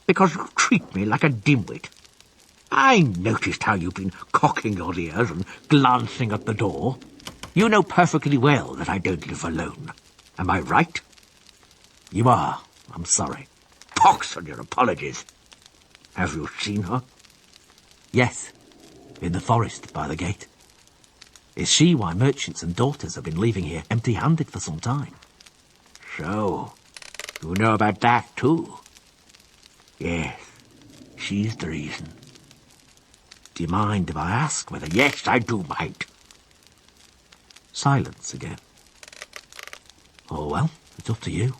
Because you treat me like a dimwit. I noticed how you've been cocking your ears and glancing at the door. You know perfectly well that I don't live alone. Am I right? You are. I'm sorry. Pox on your apologies. Have you seen her? Yes, in the forest by the gate. Is she why merchants and daughters have been leaving here empty-handed for some time? So, you know about that too? Yes, she's the reason. Do you mind if I ask whether... Yes, I do mind. Silence again. Oh, well, it's up to you,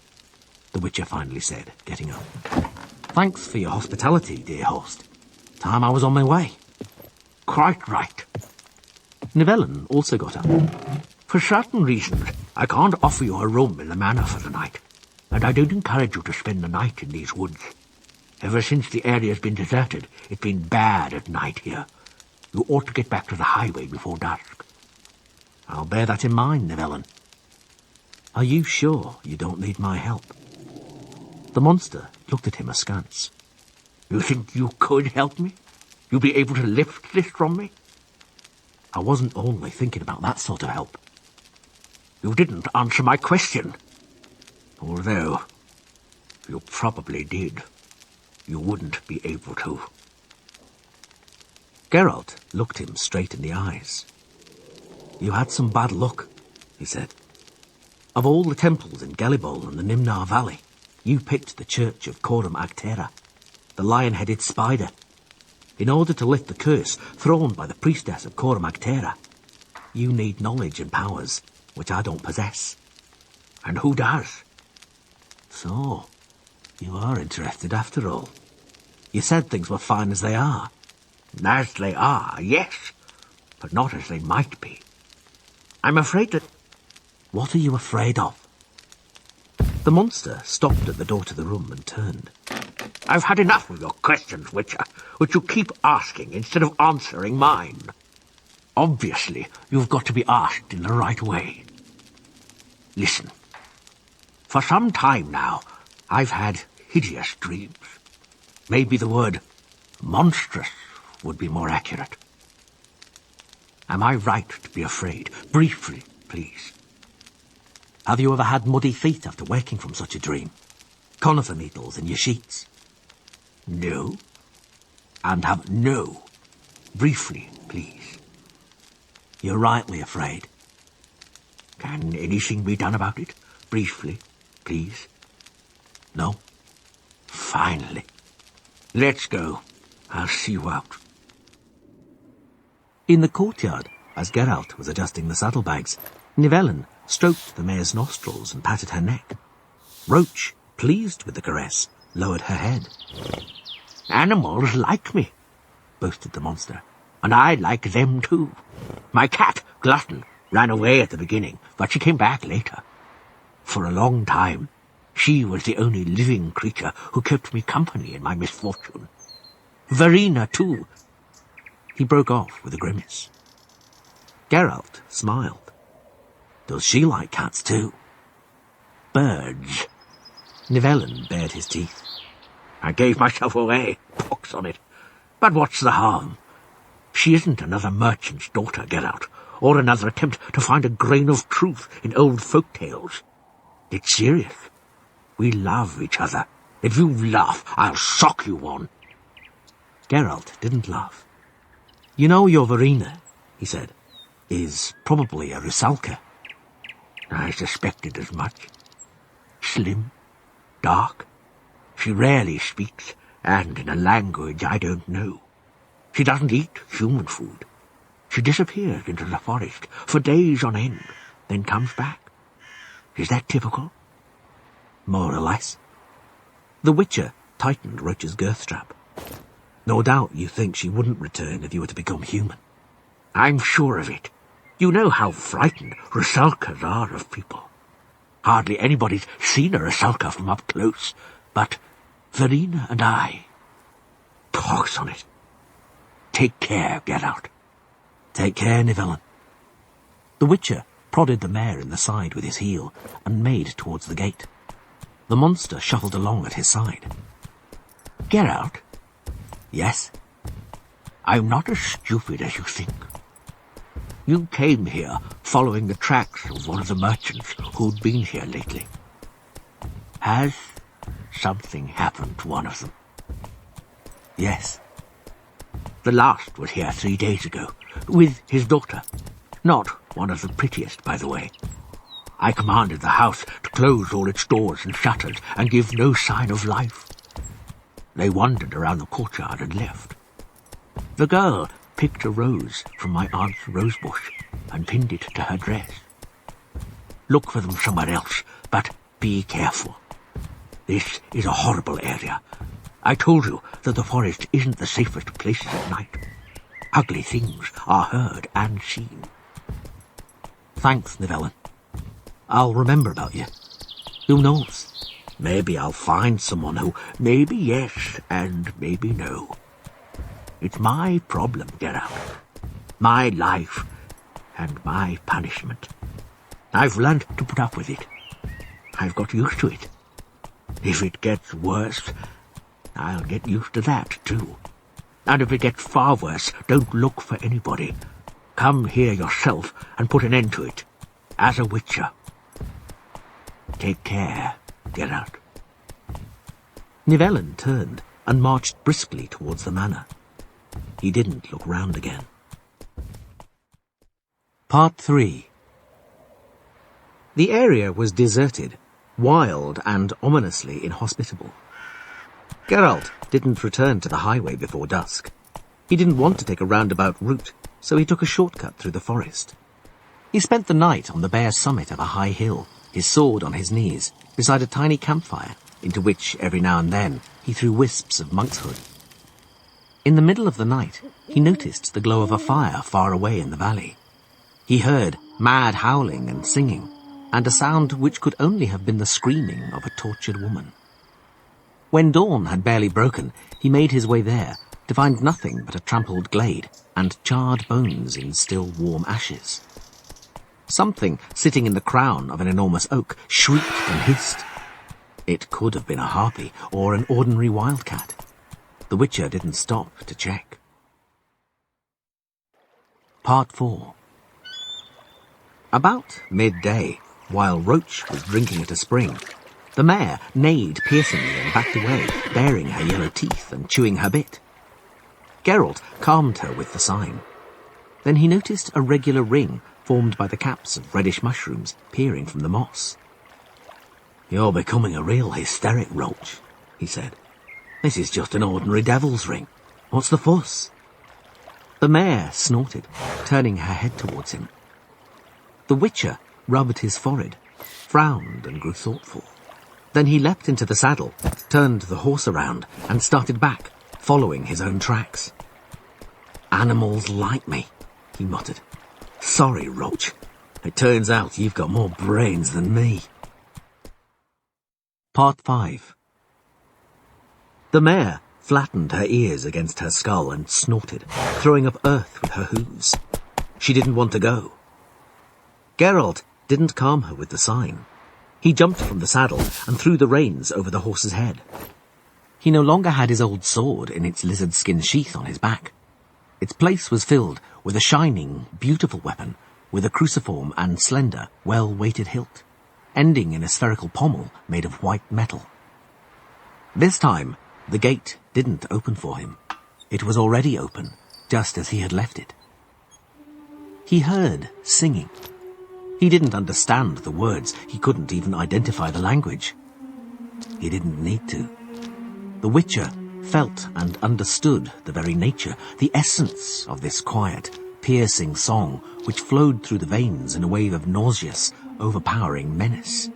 the Witcher finally said, getting up. Thanks for your hospitality, dear host. Time I was on my way. Quite right. Nivellen also got up. For certain reasons, I can't offer you a room in the manor for the night, and I don't encourage you to spend the night in these woods. Ever since the area's been deserted, it's been bad at night here. You ought to get back to the highway before dusk. I'll bear that in mind, Nivellen. Are you sure you don't need my help? The monster looked at him askance. You think you could help me? You'd be able to lift this from me? I wasn't only thinking about that sort of help. You didn't answer my question. Although, you probably did. You wouldn't be able to. Geralt looked him straight in the eyes. You had some bad luck, he said. Of all the temples in Gelibol and the Nimnar Valley, you picked the Church of Coram Agtera, the lion-headed spider. In order to lift the curse thrown by the priestess of Coram Agtera, you need knowledge and powers which I don't possess. And who does? So, you are interested after all. You said things were fine as they are. As they are, yes, but not as they might be. I'm afraid that... What are you afraid of? The monster stopped at the door to the room and turned. I've had enough of your questions, Witcher, which you keep asking instead of answering mine. Obviously, you've got to be asked in the right way. Listen. For some time now, I've had hideous dreams. Maybe the word monstrous would be more accurate. Am I right to be afraid? Briefly, please. Have you ever had muddy feet after waking from such a dream? Conifer needles in your sheets? No. And have no. Briefly, please. You're rightly afraid. Can anything be done about it? Briefly, please. No. Finally. Let's go. I'll see you out. In the courtyard, as Geralt was adjusting the saddlebags, Nivellen stroked the mare's nostrils and patted her neck. Roach, pleased with the caress, lowered her head. Animals like me, boasted the monster, and I like them too. My cat, Glutton, ran away at the beginning, but she came back later. For a long time, she was the only living creature who kept me company in my misfortune. Verena, too." He broke off with a grimace. Geralt smiled. "Does she like cats too?" "Birds." Nivellen bared his teeth. "I gave myself away, pox on it. But what's the harm? She isn't another merchant's daughter, Geralt, or another attempt to find a grain of truth in old folk tales. It's serious. We love each other. If you laugh, I'll sock you one." Geralt didn't laugh. "You know your Verena," he said, "is probably a Rusalka." "I suspected as much. Slim, dark. She rarely speaks, and in a language I don't know. She doesn't eat human food. She disappears into the forest for days on end, then comes back. Is that typical?" "More or less." The Witcher tightened Roach's girth strap. "No doubt you think she wouldn't return if you were to become human." "I'm sure of it. You know how frightened Rusalkas are of people. Hardly anybody's seen a Rusalka from up close, but Verena and I... Pox on it. Take care, Geralt." "Take care, Nivellen." The Witcher prodded the mare in the side with his heel and made towards the gate. The monster shuffled along at his side. "Geralt?" "Yes?" "I'm not as stupid as you think. You came here following the tracks of one of the merchants who'd been here lately. Has something happened to one of them?" "Yes." "The last was here 3 days ago, with his daughter. Not one of the prettiest, by the way. I commanded the house to close all its doors and shutters and give no sign of life. They wandered around the courtyard and left. The girl picked a rose from my aunt's rosebush and pinned it to her dress. Look for them somewhere else, but be careful. This is a horrible area. I told you that the forest isn't the safest places at night. Ugly things are heard and seen." "Thanks, Nivellen. I'll remember about you. Who knows? Maybe I'll find someone who..." "Maybe yes, and maybe no. It's my problem, Geralt. My life and my punishment. I've learned to put up with it. I've got used to it. If it gets worse, I'll get used to that, too. And if it gets far worse, don't look for anybody. Come here yourself and put an end to it, as a Witcher. Take care, Geralt." Nivellen turned and marched briskly towards the manor. He didn't look round again. Part 3. The area was deserted, wild and ominously inhospitable. Geralt didn't return to the highway before dusk. He didn't want to take a roundabout route, so he took a shortcut through the forest. He spent the night on the bare summit of a high hill, his sword on his knees, beside a tiny campfire, into which, every now and then, he threw wisps of monkshood. In the middle of the night, he noticed the glow of a fire far away in the valley. He heard mad howling and singing, and a sound which could only have been the screaming of a tortured woman. When dawn had barely broken, he made his way there, to find nothing but a trampled glade and charred bones in still warm ashes. Something sitting in the crown of an enormous oak shrieked and hissed. It could have been a harpy or an ordinary wildcat. The Witcher didn't stop to check. Part 4. About midday, while Roach was drinking at a spring, the mare neighed piercingly and backed away, baring her yellow teeth and chewing her bit. Geralt calmed her with the sign. Then he noticed a regular ring formed by the caps of reddish mushrooms peering from the moss. "You're becoming a real hysteric, Roach," he said. "This is just an ordinary devil's ring. What's the fuss?" The mare snorted, turning her head towards him. The Witcher rubbed his forehead, frowned and grew thoughtful. Then he leapt into the saddle, turned the horse around, and started back, following his own tracks. "Animals like me," he muttered. "Sorry, Roach. It turns out you've got more brains than me. Part 5. The mare flattened her ears against her skull and snorted, throwing up earth with her hooves. She didn't want to go. Geralt didn't calm her with the sign. He jumped from the saddle and threw the reins over the horse's head. He no longer had his old sword in its lizard skin sheath on his back. Its place was filled with a shining, beautiful weapon with a cruciform and slender, well-weighted hilt, ending in a spherical pommel made of white metal. This time, the gate didn't open for him. It was already open, just as he had left it. He heard singing. He didn't understand the words. He couldn't even identify the language. He didn't need to. The Witcher felt and understood the very nature, the essence of this quiet, piercing song which flowed through the veins in a wave of nauseous, overpowering menace.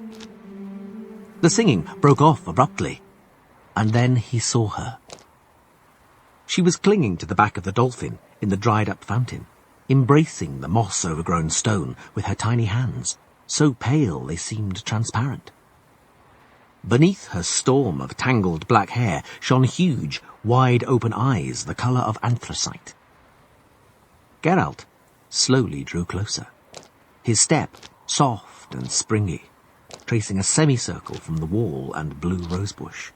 The singing broke off abruptly, and then he saw her. She was clinging to the back of the dolphin in the dried-up fountain, embracing the moss-overgrown stone with her tiny hands, so pale they seemed transparent. Beneath her storm of tangled black hair shone huge, wide-open eyes the colour of anthracite. Geralt slowly drew closer, his step soft and springy, tracing a semicircle from the wall and blue rosebush.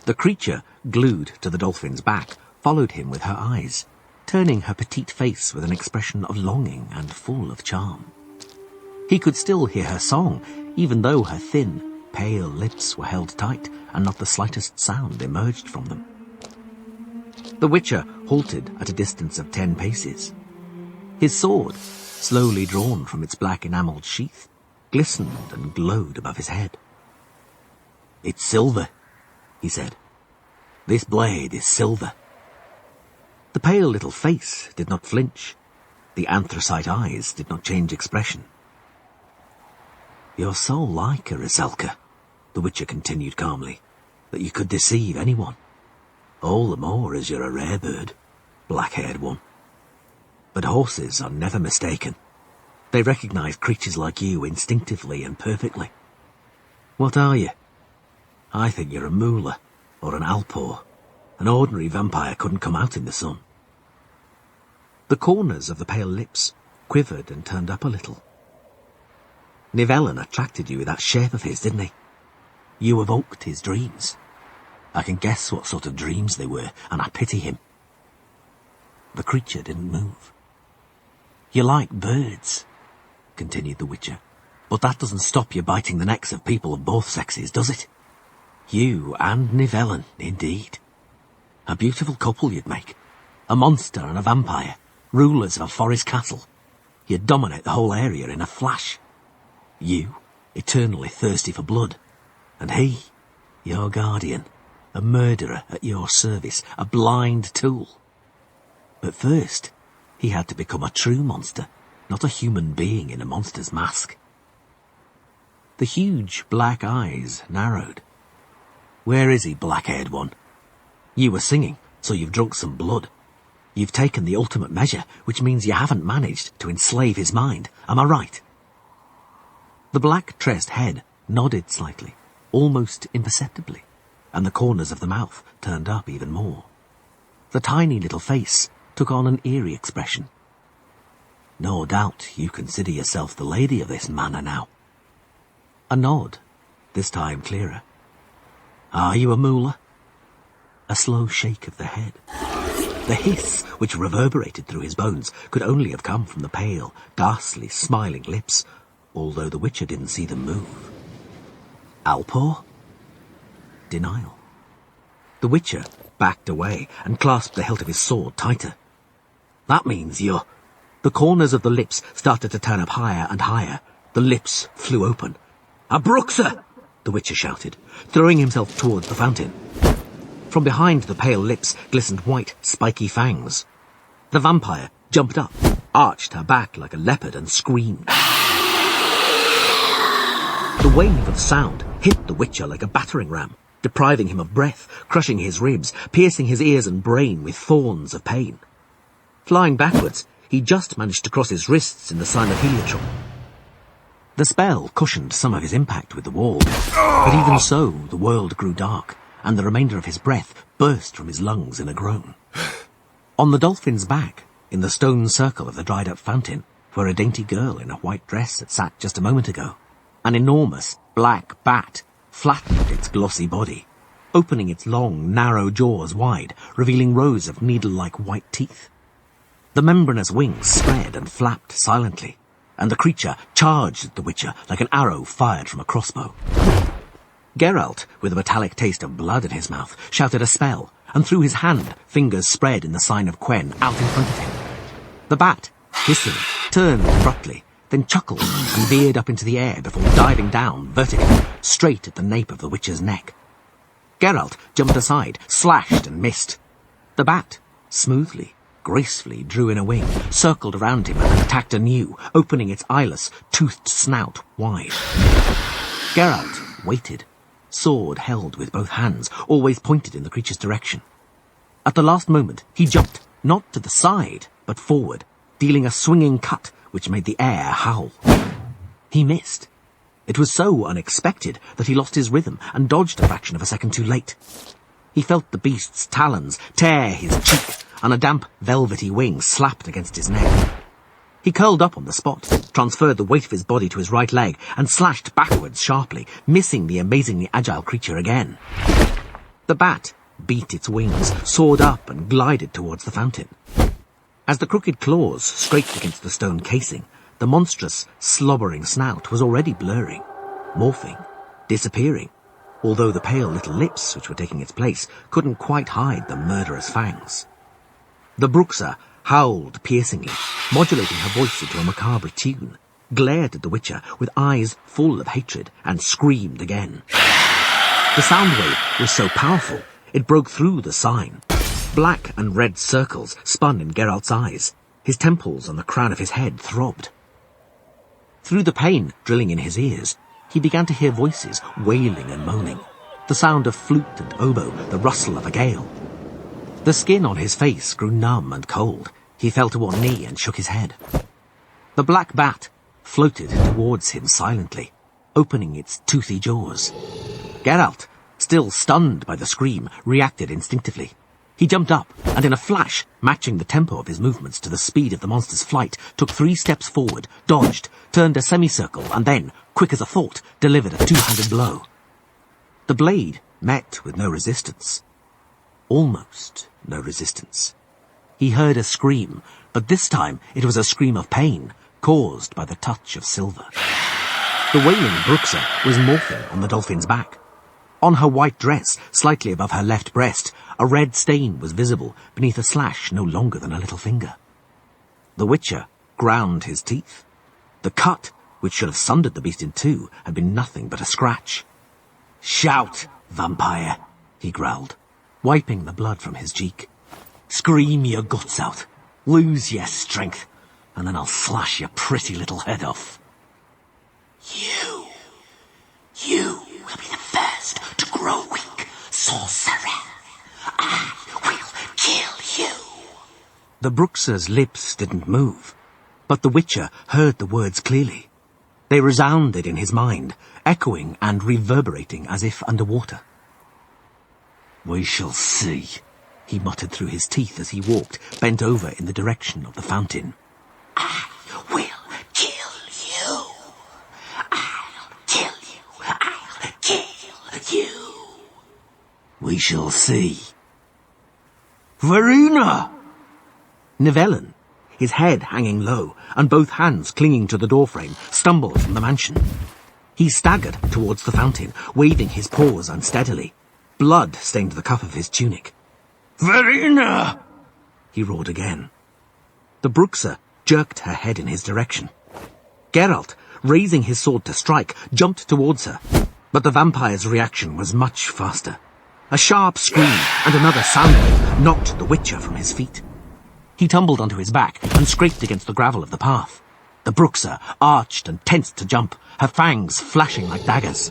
The creature, glued to the dolphin's back, followed him with her eyes, turning her petite face with an expression of longing and full of charm. He could still hear her song, even though her thin, pale lips were held tight and not the slightest sound emerged from them. The Witcher halted at a distance of 10 paces. His sword, slowly drawn from its black enamelled sheath, glistened and glowed above his head. "It's silver," he said. "This blade is silver." The pale little face did not flinch. The anthracite eyes did not change expression. "You're so like a Rusalka," the Witcher continued calmly, "that you could deceive anyone. All the more as you're a rare bird, black-haired one. But horses are never mistaken. They recognise creatures like you instinctively and perfectly. What are you? I think you're a Moola or an Alpor. An ordinary vampire couldn't come out in the sun." The corners of the pale lips quivered and turned up a little. "Nivellen attracted you with that shape of his, didn't he? You evoked his dreams. I can guess what sort of dreams they were, and I pity him." The creature didn't move. "You like birds," continued the Witcher, "but that doesn't stop you biting the necks of people of both sexes, does it? You and Nivellen, indeed. A beautiful couple you'd make. A monster and a vampire, rulers of a forest castle. You'd dominate the whole area in a flash. You, eternally thirsty for blood, and he, your guardian, a murderer at your service, a blind tool. But first, he had to become a true monster, not a human being in a monster's mask." The huge black eyes narrowed. "Where is he, black-haired one? You were singing, so you've drunk some blood. You've taken the ultimate measure, which means you haven't managed to enslave his mind. Am I right?" The black-tressed head nodded slightly, almost imperceptibly, and the corners of the mouth turned up even more. The tiny little face took on an eerie expression. "No doubt you consider yourself the lady of this manor now." A nod, this time clearer. "Are you a Moola?" A slow shake of the head. The hiss which reverberated through his bones could only have come from the pale, ghastly, smiling lips, although the Witcher didn't see them move. "Alpor?" Denial. The Witcher backed away and clasped the hilt of his sword tighter. "That means you're—" The corners of the lips started to turn up higher and higher. The lips flew open. "Abruxa!" the Witcher shouted, throwing himself towards the fountain. From behind the pale lips glistened white, spiky fangs. The vampire jumped up, arched her back like a leopard and screamed. The wave of sound hit the Witcher like a battering ram, depriving him of breath, crushing his ribs, piercing his ears and brain with thorns of pain. Flying backwards, he just managed to cross his wrists in the sign of Heliotron. The spell cushioned some of his impact with the wall, but even so, the world grew dark, and the remainder of his breath burst from his lungs in a groan. On the dolphin's back, in the stone circle of the dried-up fountain, were a dainty girl in a white dress that sat just a moment ago. An enormous black bat flattened its glossy body, opening its long, narrow jaws wide, revealing rows of needle-like white teeth. The membranous wings spread and flapped silently, and the creature charged at the Witcher like an arrow fired from a crossbow. Geralt, with a metallic taste of blood in his mouth, shouted a spell, and through his hand, fingers spread in the sign of Quen out in front of him. The bat, hissing, turned abruptly, then chuckled and veered up into the air before diving down vertically, straight at the nape of the Witcher's neck. Geralt jumped aside, slashed and missed. The bat, smoothly, gracefully drew in a wing, circled around him and attacked anew, opening its eyeless, toothed snout wide. Geralt waited, sword held with both hands, always pointed in the creature's direction. At the last moment, he jumped, not to the side, but forward, dealing a swinging cut which made the air howl. He missed. It was so unexpected that he lost his rhythm and dodged a fraction of a second too late. He felt the beast's talons tear his cheek, and a damp, velvety wing slapped against his neck. He curled up on the spot, transferred the weight of his body to his right leg, and slashed backwards sharply, missing the amazingly agile creature again. The bat beat its wings, soared up, and glided towards the fountain. As the crooked claws scraped against the stone casing, the monstrous, slobbering snout was already blurring, morphing, disappearing, although the pale little lips which were taking its place couldn't quite hide the murderous fangs. The Bruxa howled piercingly, modulating her voice into a macabre tune, glared at the Witcher with eyes full of hatred, and screamed again. The sound wave was so powerful, it broke through the sign. Black and red circles spun in Geralt's eyes. His temples and the crown of his head throbbed. Through the pain drilling in his ears, he began to hear voices wailing and moaning, the sound of flute and oboe, the rustle of a gale. The skin on his face grew numb and cold. He fell to one knee and shook his head. The black bat floated towards him silently, opening its toothy jaws. Geralt, still stunned by the scream, reacted instinctively. He jumped up, and in a flash, matching the tempo of his movements to the speed of the monster's flight, took 3 steps forward, dodged, turned a semicircle, and then, quick as a thought, delivered a 2-handed blow. The blade met with no resistance. Almost no resistance. He heard a scream, but this time it was a scream of pain, caused by the touch of silver. The wailing Bruxa was morphing on the dolphin's back. On her white dress, slightly above her left breast, a red stain was visible beneath a slash no longer than a little finger. The Witcher ground his teeth. The cut, which should have sundered the beast in two, had been nothing but a scratch. "Shout, vampire," he growled, wiping the blood from his cheek. "Scream your guts out, lose your strength, and then I'll slash your pretty little head off." You will be the first to grow weak, sorcerer. I will kill you." The Bruxa's lips didn't move, but the Witcher heard the words clearly. They resounded in his mind, echoing and reverberating as if underwater. "We shall see," he muttered through his teeth as he walked, bent over in the direction of the fountain. "I will kill you. I'll kill you. I'll kill you. We shall see." "Verena!" Nivellen, his head hanging low and both hands clinging to the doorframe, stumbled from the mansion. He staggered towards the fountain, waving his paws unsteadily. Blood stained the cuff of his tunic. "Verena!" he roared again. The Bruxa jerked her head in his direction. Geralt, raising his sword to strike, jumped towards her, but the vampire's reaction was much faster. A sharp scream and another sound wave knocked the Witcher from his feet. He tumbled onto his back and scraped against the gravel of the path. The Bruxa arched and tensed to jump, her fangs flashing like daggers.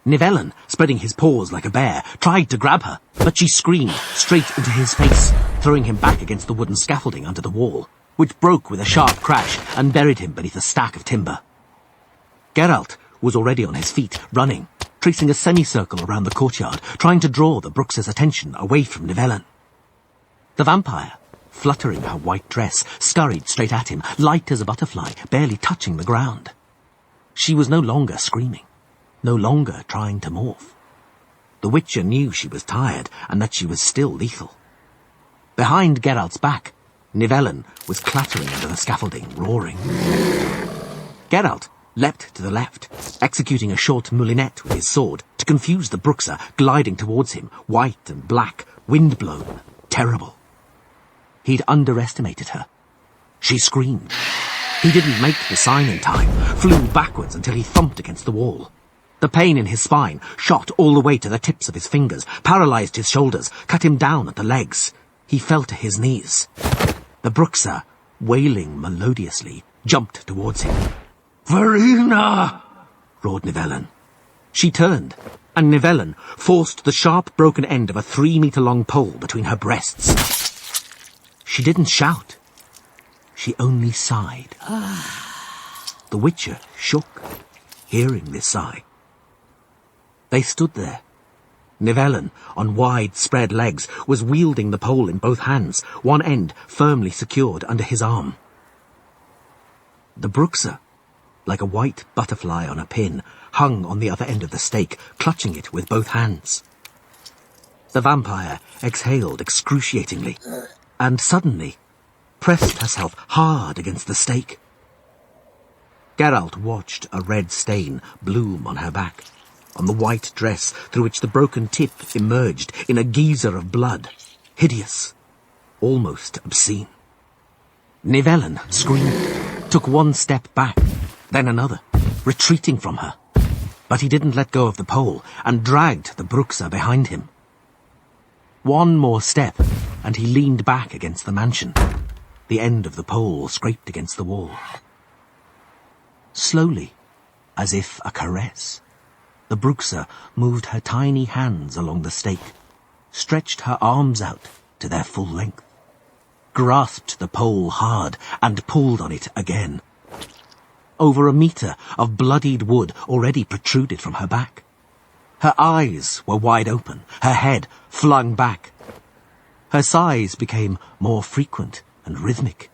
Nivellen, spreading his paws like a bear, tried to grab her, but she screamed straight into his face, throwing him back against the wooden scaffolding under the wall, which broke with a sharp crash and buried him beneath a stack of timber. Geralt was already on his feet, running, tracing a semicircle around the courtyard, trying to draw the Bruxa's attention away from Nivellen. The vampire, fluttering her white dress, scurried straight at him, light as a butterfly, barely touching the ground. She was no longer screaming, no longer trying to morph. The Witcher knew she was tired and that she was still lethal. Behind Geralt's back, Nivellen was clattering under the scaffolding, roaring. Geralt leapt to the left, executing a short moulinette with his sword to confuse the Bruxa gliding towards him, white and black, wind-blown, terrible. He'd underestimated her. She screamed. He didn't make the sign in time, flew backwards until he thumped against the wall. The pain in his spine shot all the way to the tips of his fingers, paralyzed his shoulders, cut him down at the legs. He fell to his knees. The Bruxa, wailing melodiously, jumped towards him. "Verena!" roared Nivellen. She turned, and Nivellen forced the sharp, broken end of a 3-meter-long pole between her breasts. She didn't shout. She only sighed. The Witcher shook, hearing this sigh. They stood there. Nivellen, on wide-spread legs, was wielding the pole in both hands, one end firmly secured under his arm. The Bruxa, like a white butterfly on a pin, hung on the other end of the stake, clutching it with both hands. The vampire exhaled excruciatingly, and suddenly pressed herself hard against the stake. Geralt watched a red stain bloom on her back, on the white dress through which the broken tip emerged in a geyser of blood, hideous, almost obscene. Nivellen screamed, took one step back, then another, retreating from her. But he didn't let go of the pole and dragged the Bruxa behind him. One more step, and he leaned back against the mansion. The end of the pole scraped against the wall. Slowly, as if a caress, the Bruxa moved her tiny hands along the stake, stretched her arms out to their full length, grasped the pole hard and pulled on it again. Over a meter of bloodied wood already protruded from her back. Her eyes were wide open, her head flung back. Her sighs became more frequent and rhythmic,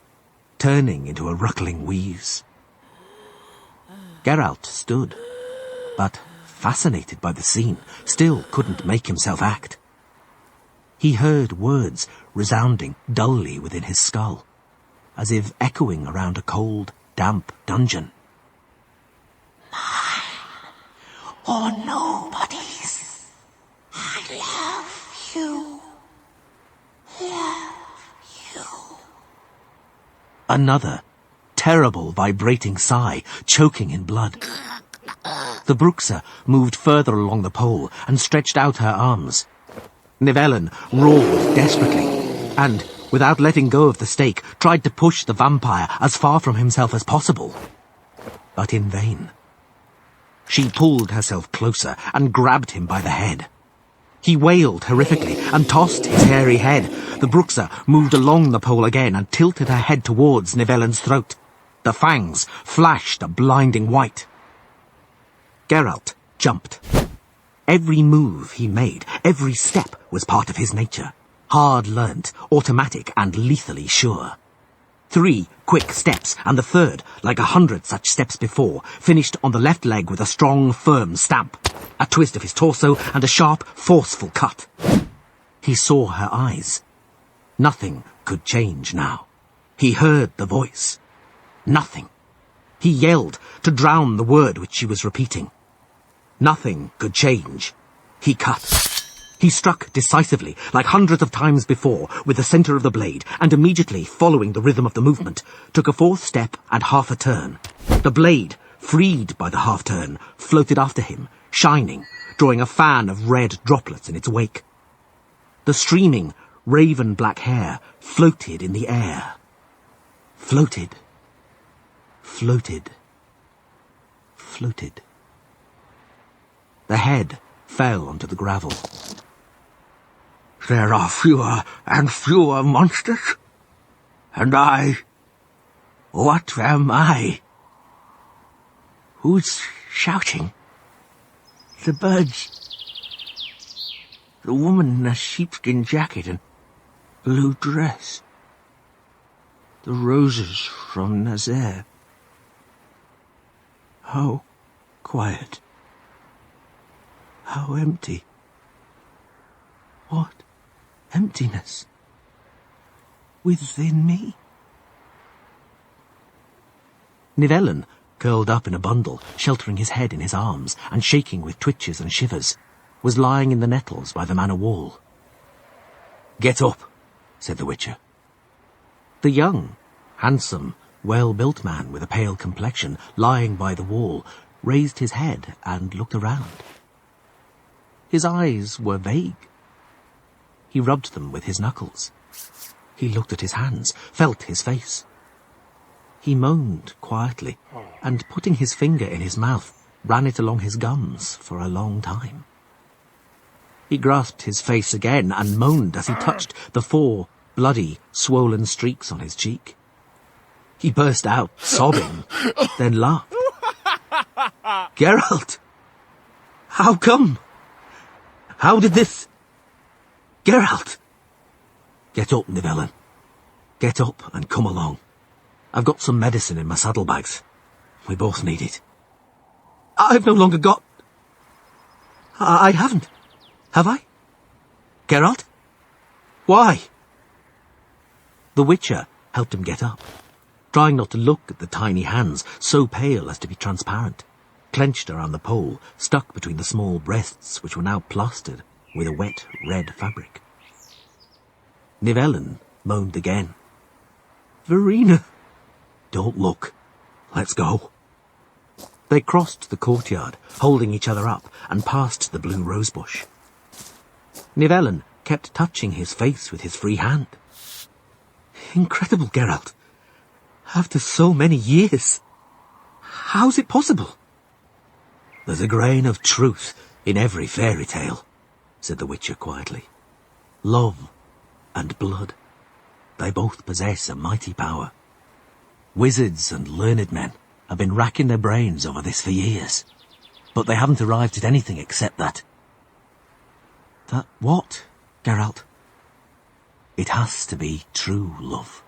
turning into a ruckling wheeze. Geralt stood, but, fascinated by the scene, still couldn't make himself act. He heard words resounding dully within his skull, as if echoing around a cold, damp dungeon. "Mine, or nobody's. I love you. Love you." Another terrible vibrating sigh, choking in blood. The Bruxa moved further along the pole and stretched out her arms. Nivellen roared desperately and, without letting go of the stake, tried to push the vampire as far from himself as possible. But in vain. She pulled herself closer and grabbed him by the head. He wailed horrifically and tossed his hairy head. The Bruxa moved along the pole again and tilted her head towards Nivellen's throat. The fangs flashed a blinding white. Geralt jumped. Every move he made, every step was part of his nature. Hard-learnt, automatic and lethally sure. 3 quick steps, and the third, like 100 such steps before, finished on the left leg with a strong, firm stamp, a twist of his torso, and a sharp, forceful cut. He saw her eyes. Nothing could change now. He heard the voice. Nothing. He yelled to drown the word which she was repeating. Nothing could change. He cut. He struck decisively, like hundreds of times before, with the centre of the blade, and immediately, following the rhythm of the movement, took a 4th step and half a turn. The blade, freed by the half-turn, floated after him, shining, drawing a fan of red droplets in its wake. The streaming, raven-black hair floated in the air. Floated. Floated. Floated. The head fell onto the gravel. "There are fewer and fewer monsters. And I... what am I? Who's shouting? The birds. The woman in a sheepskin jacket and blue dress. The roses from Nazaire. How quiet. How empty. What emptiness within me? Nivellen, curled up in a bundle, sheltering his head in his arms and shaking with twitches and shivers, was lying in the nettles by the manor wall. "Get up," said the Witcher. The young, handsome, well-built man with a pale complexion lying by the wall raised his head and looked around. His eyes were vague. He rubbed them with his knuckles. He looked at his hands, felt his face. He moaned quietly, and putting his finger in his mouth, ran it along his gums for a long time. He grasped his face again and moaned as he touched the 4 bloody, swollen streaks on his cheek. He burst out, sobbing, then laughed. "Geralt! How come? How did this... Geralt! Get up, Nivellen. Get up and come along. I've got some medicine in my saddlebags. We both need it." "I've no longer got... I haven't. Have I? Geralt? Why?" The Witcher helped him get up, trying not to look at the tiny hands, so pale as to be transparent, clenched around the pole, stuck between the small breasts which were now plastered with a wet red fabric. Nivellen moaned again. "Verena!" "Don't look. Let's go." They crossed the courtyard, holding each other up, and passed the blue rosebush. Nivellen kept touching his face with his free hand. "Incredible, Geralt. After so many years. How's it possible?" "There's a grain of truth in every fairy tale," said the Witcher quietly. "Love and blood. They both possess a mighty power. Wizards and learned men have been racking their brains over this for years, but they haven't arrived at anything except that." "That what, Geralt?" "It has to be true love."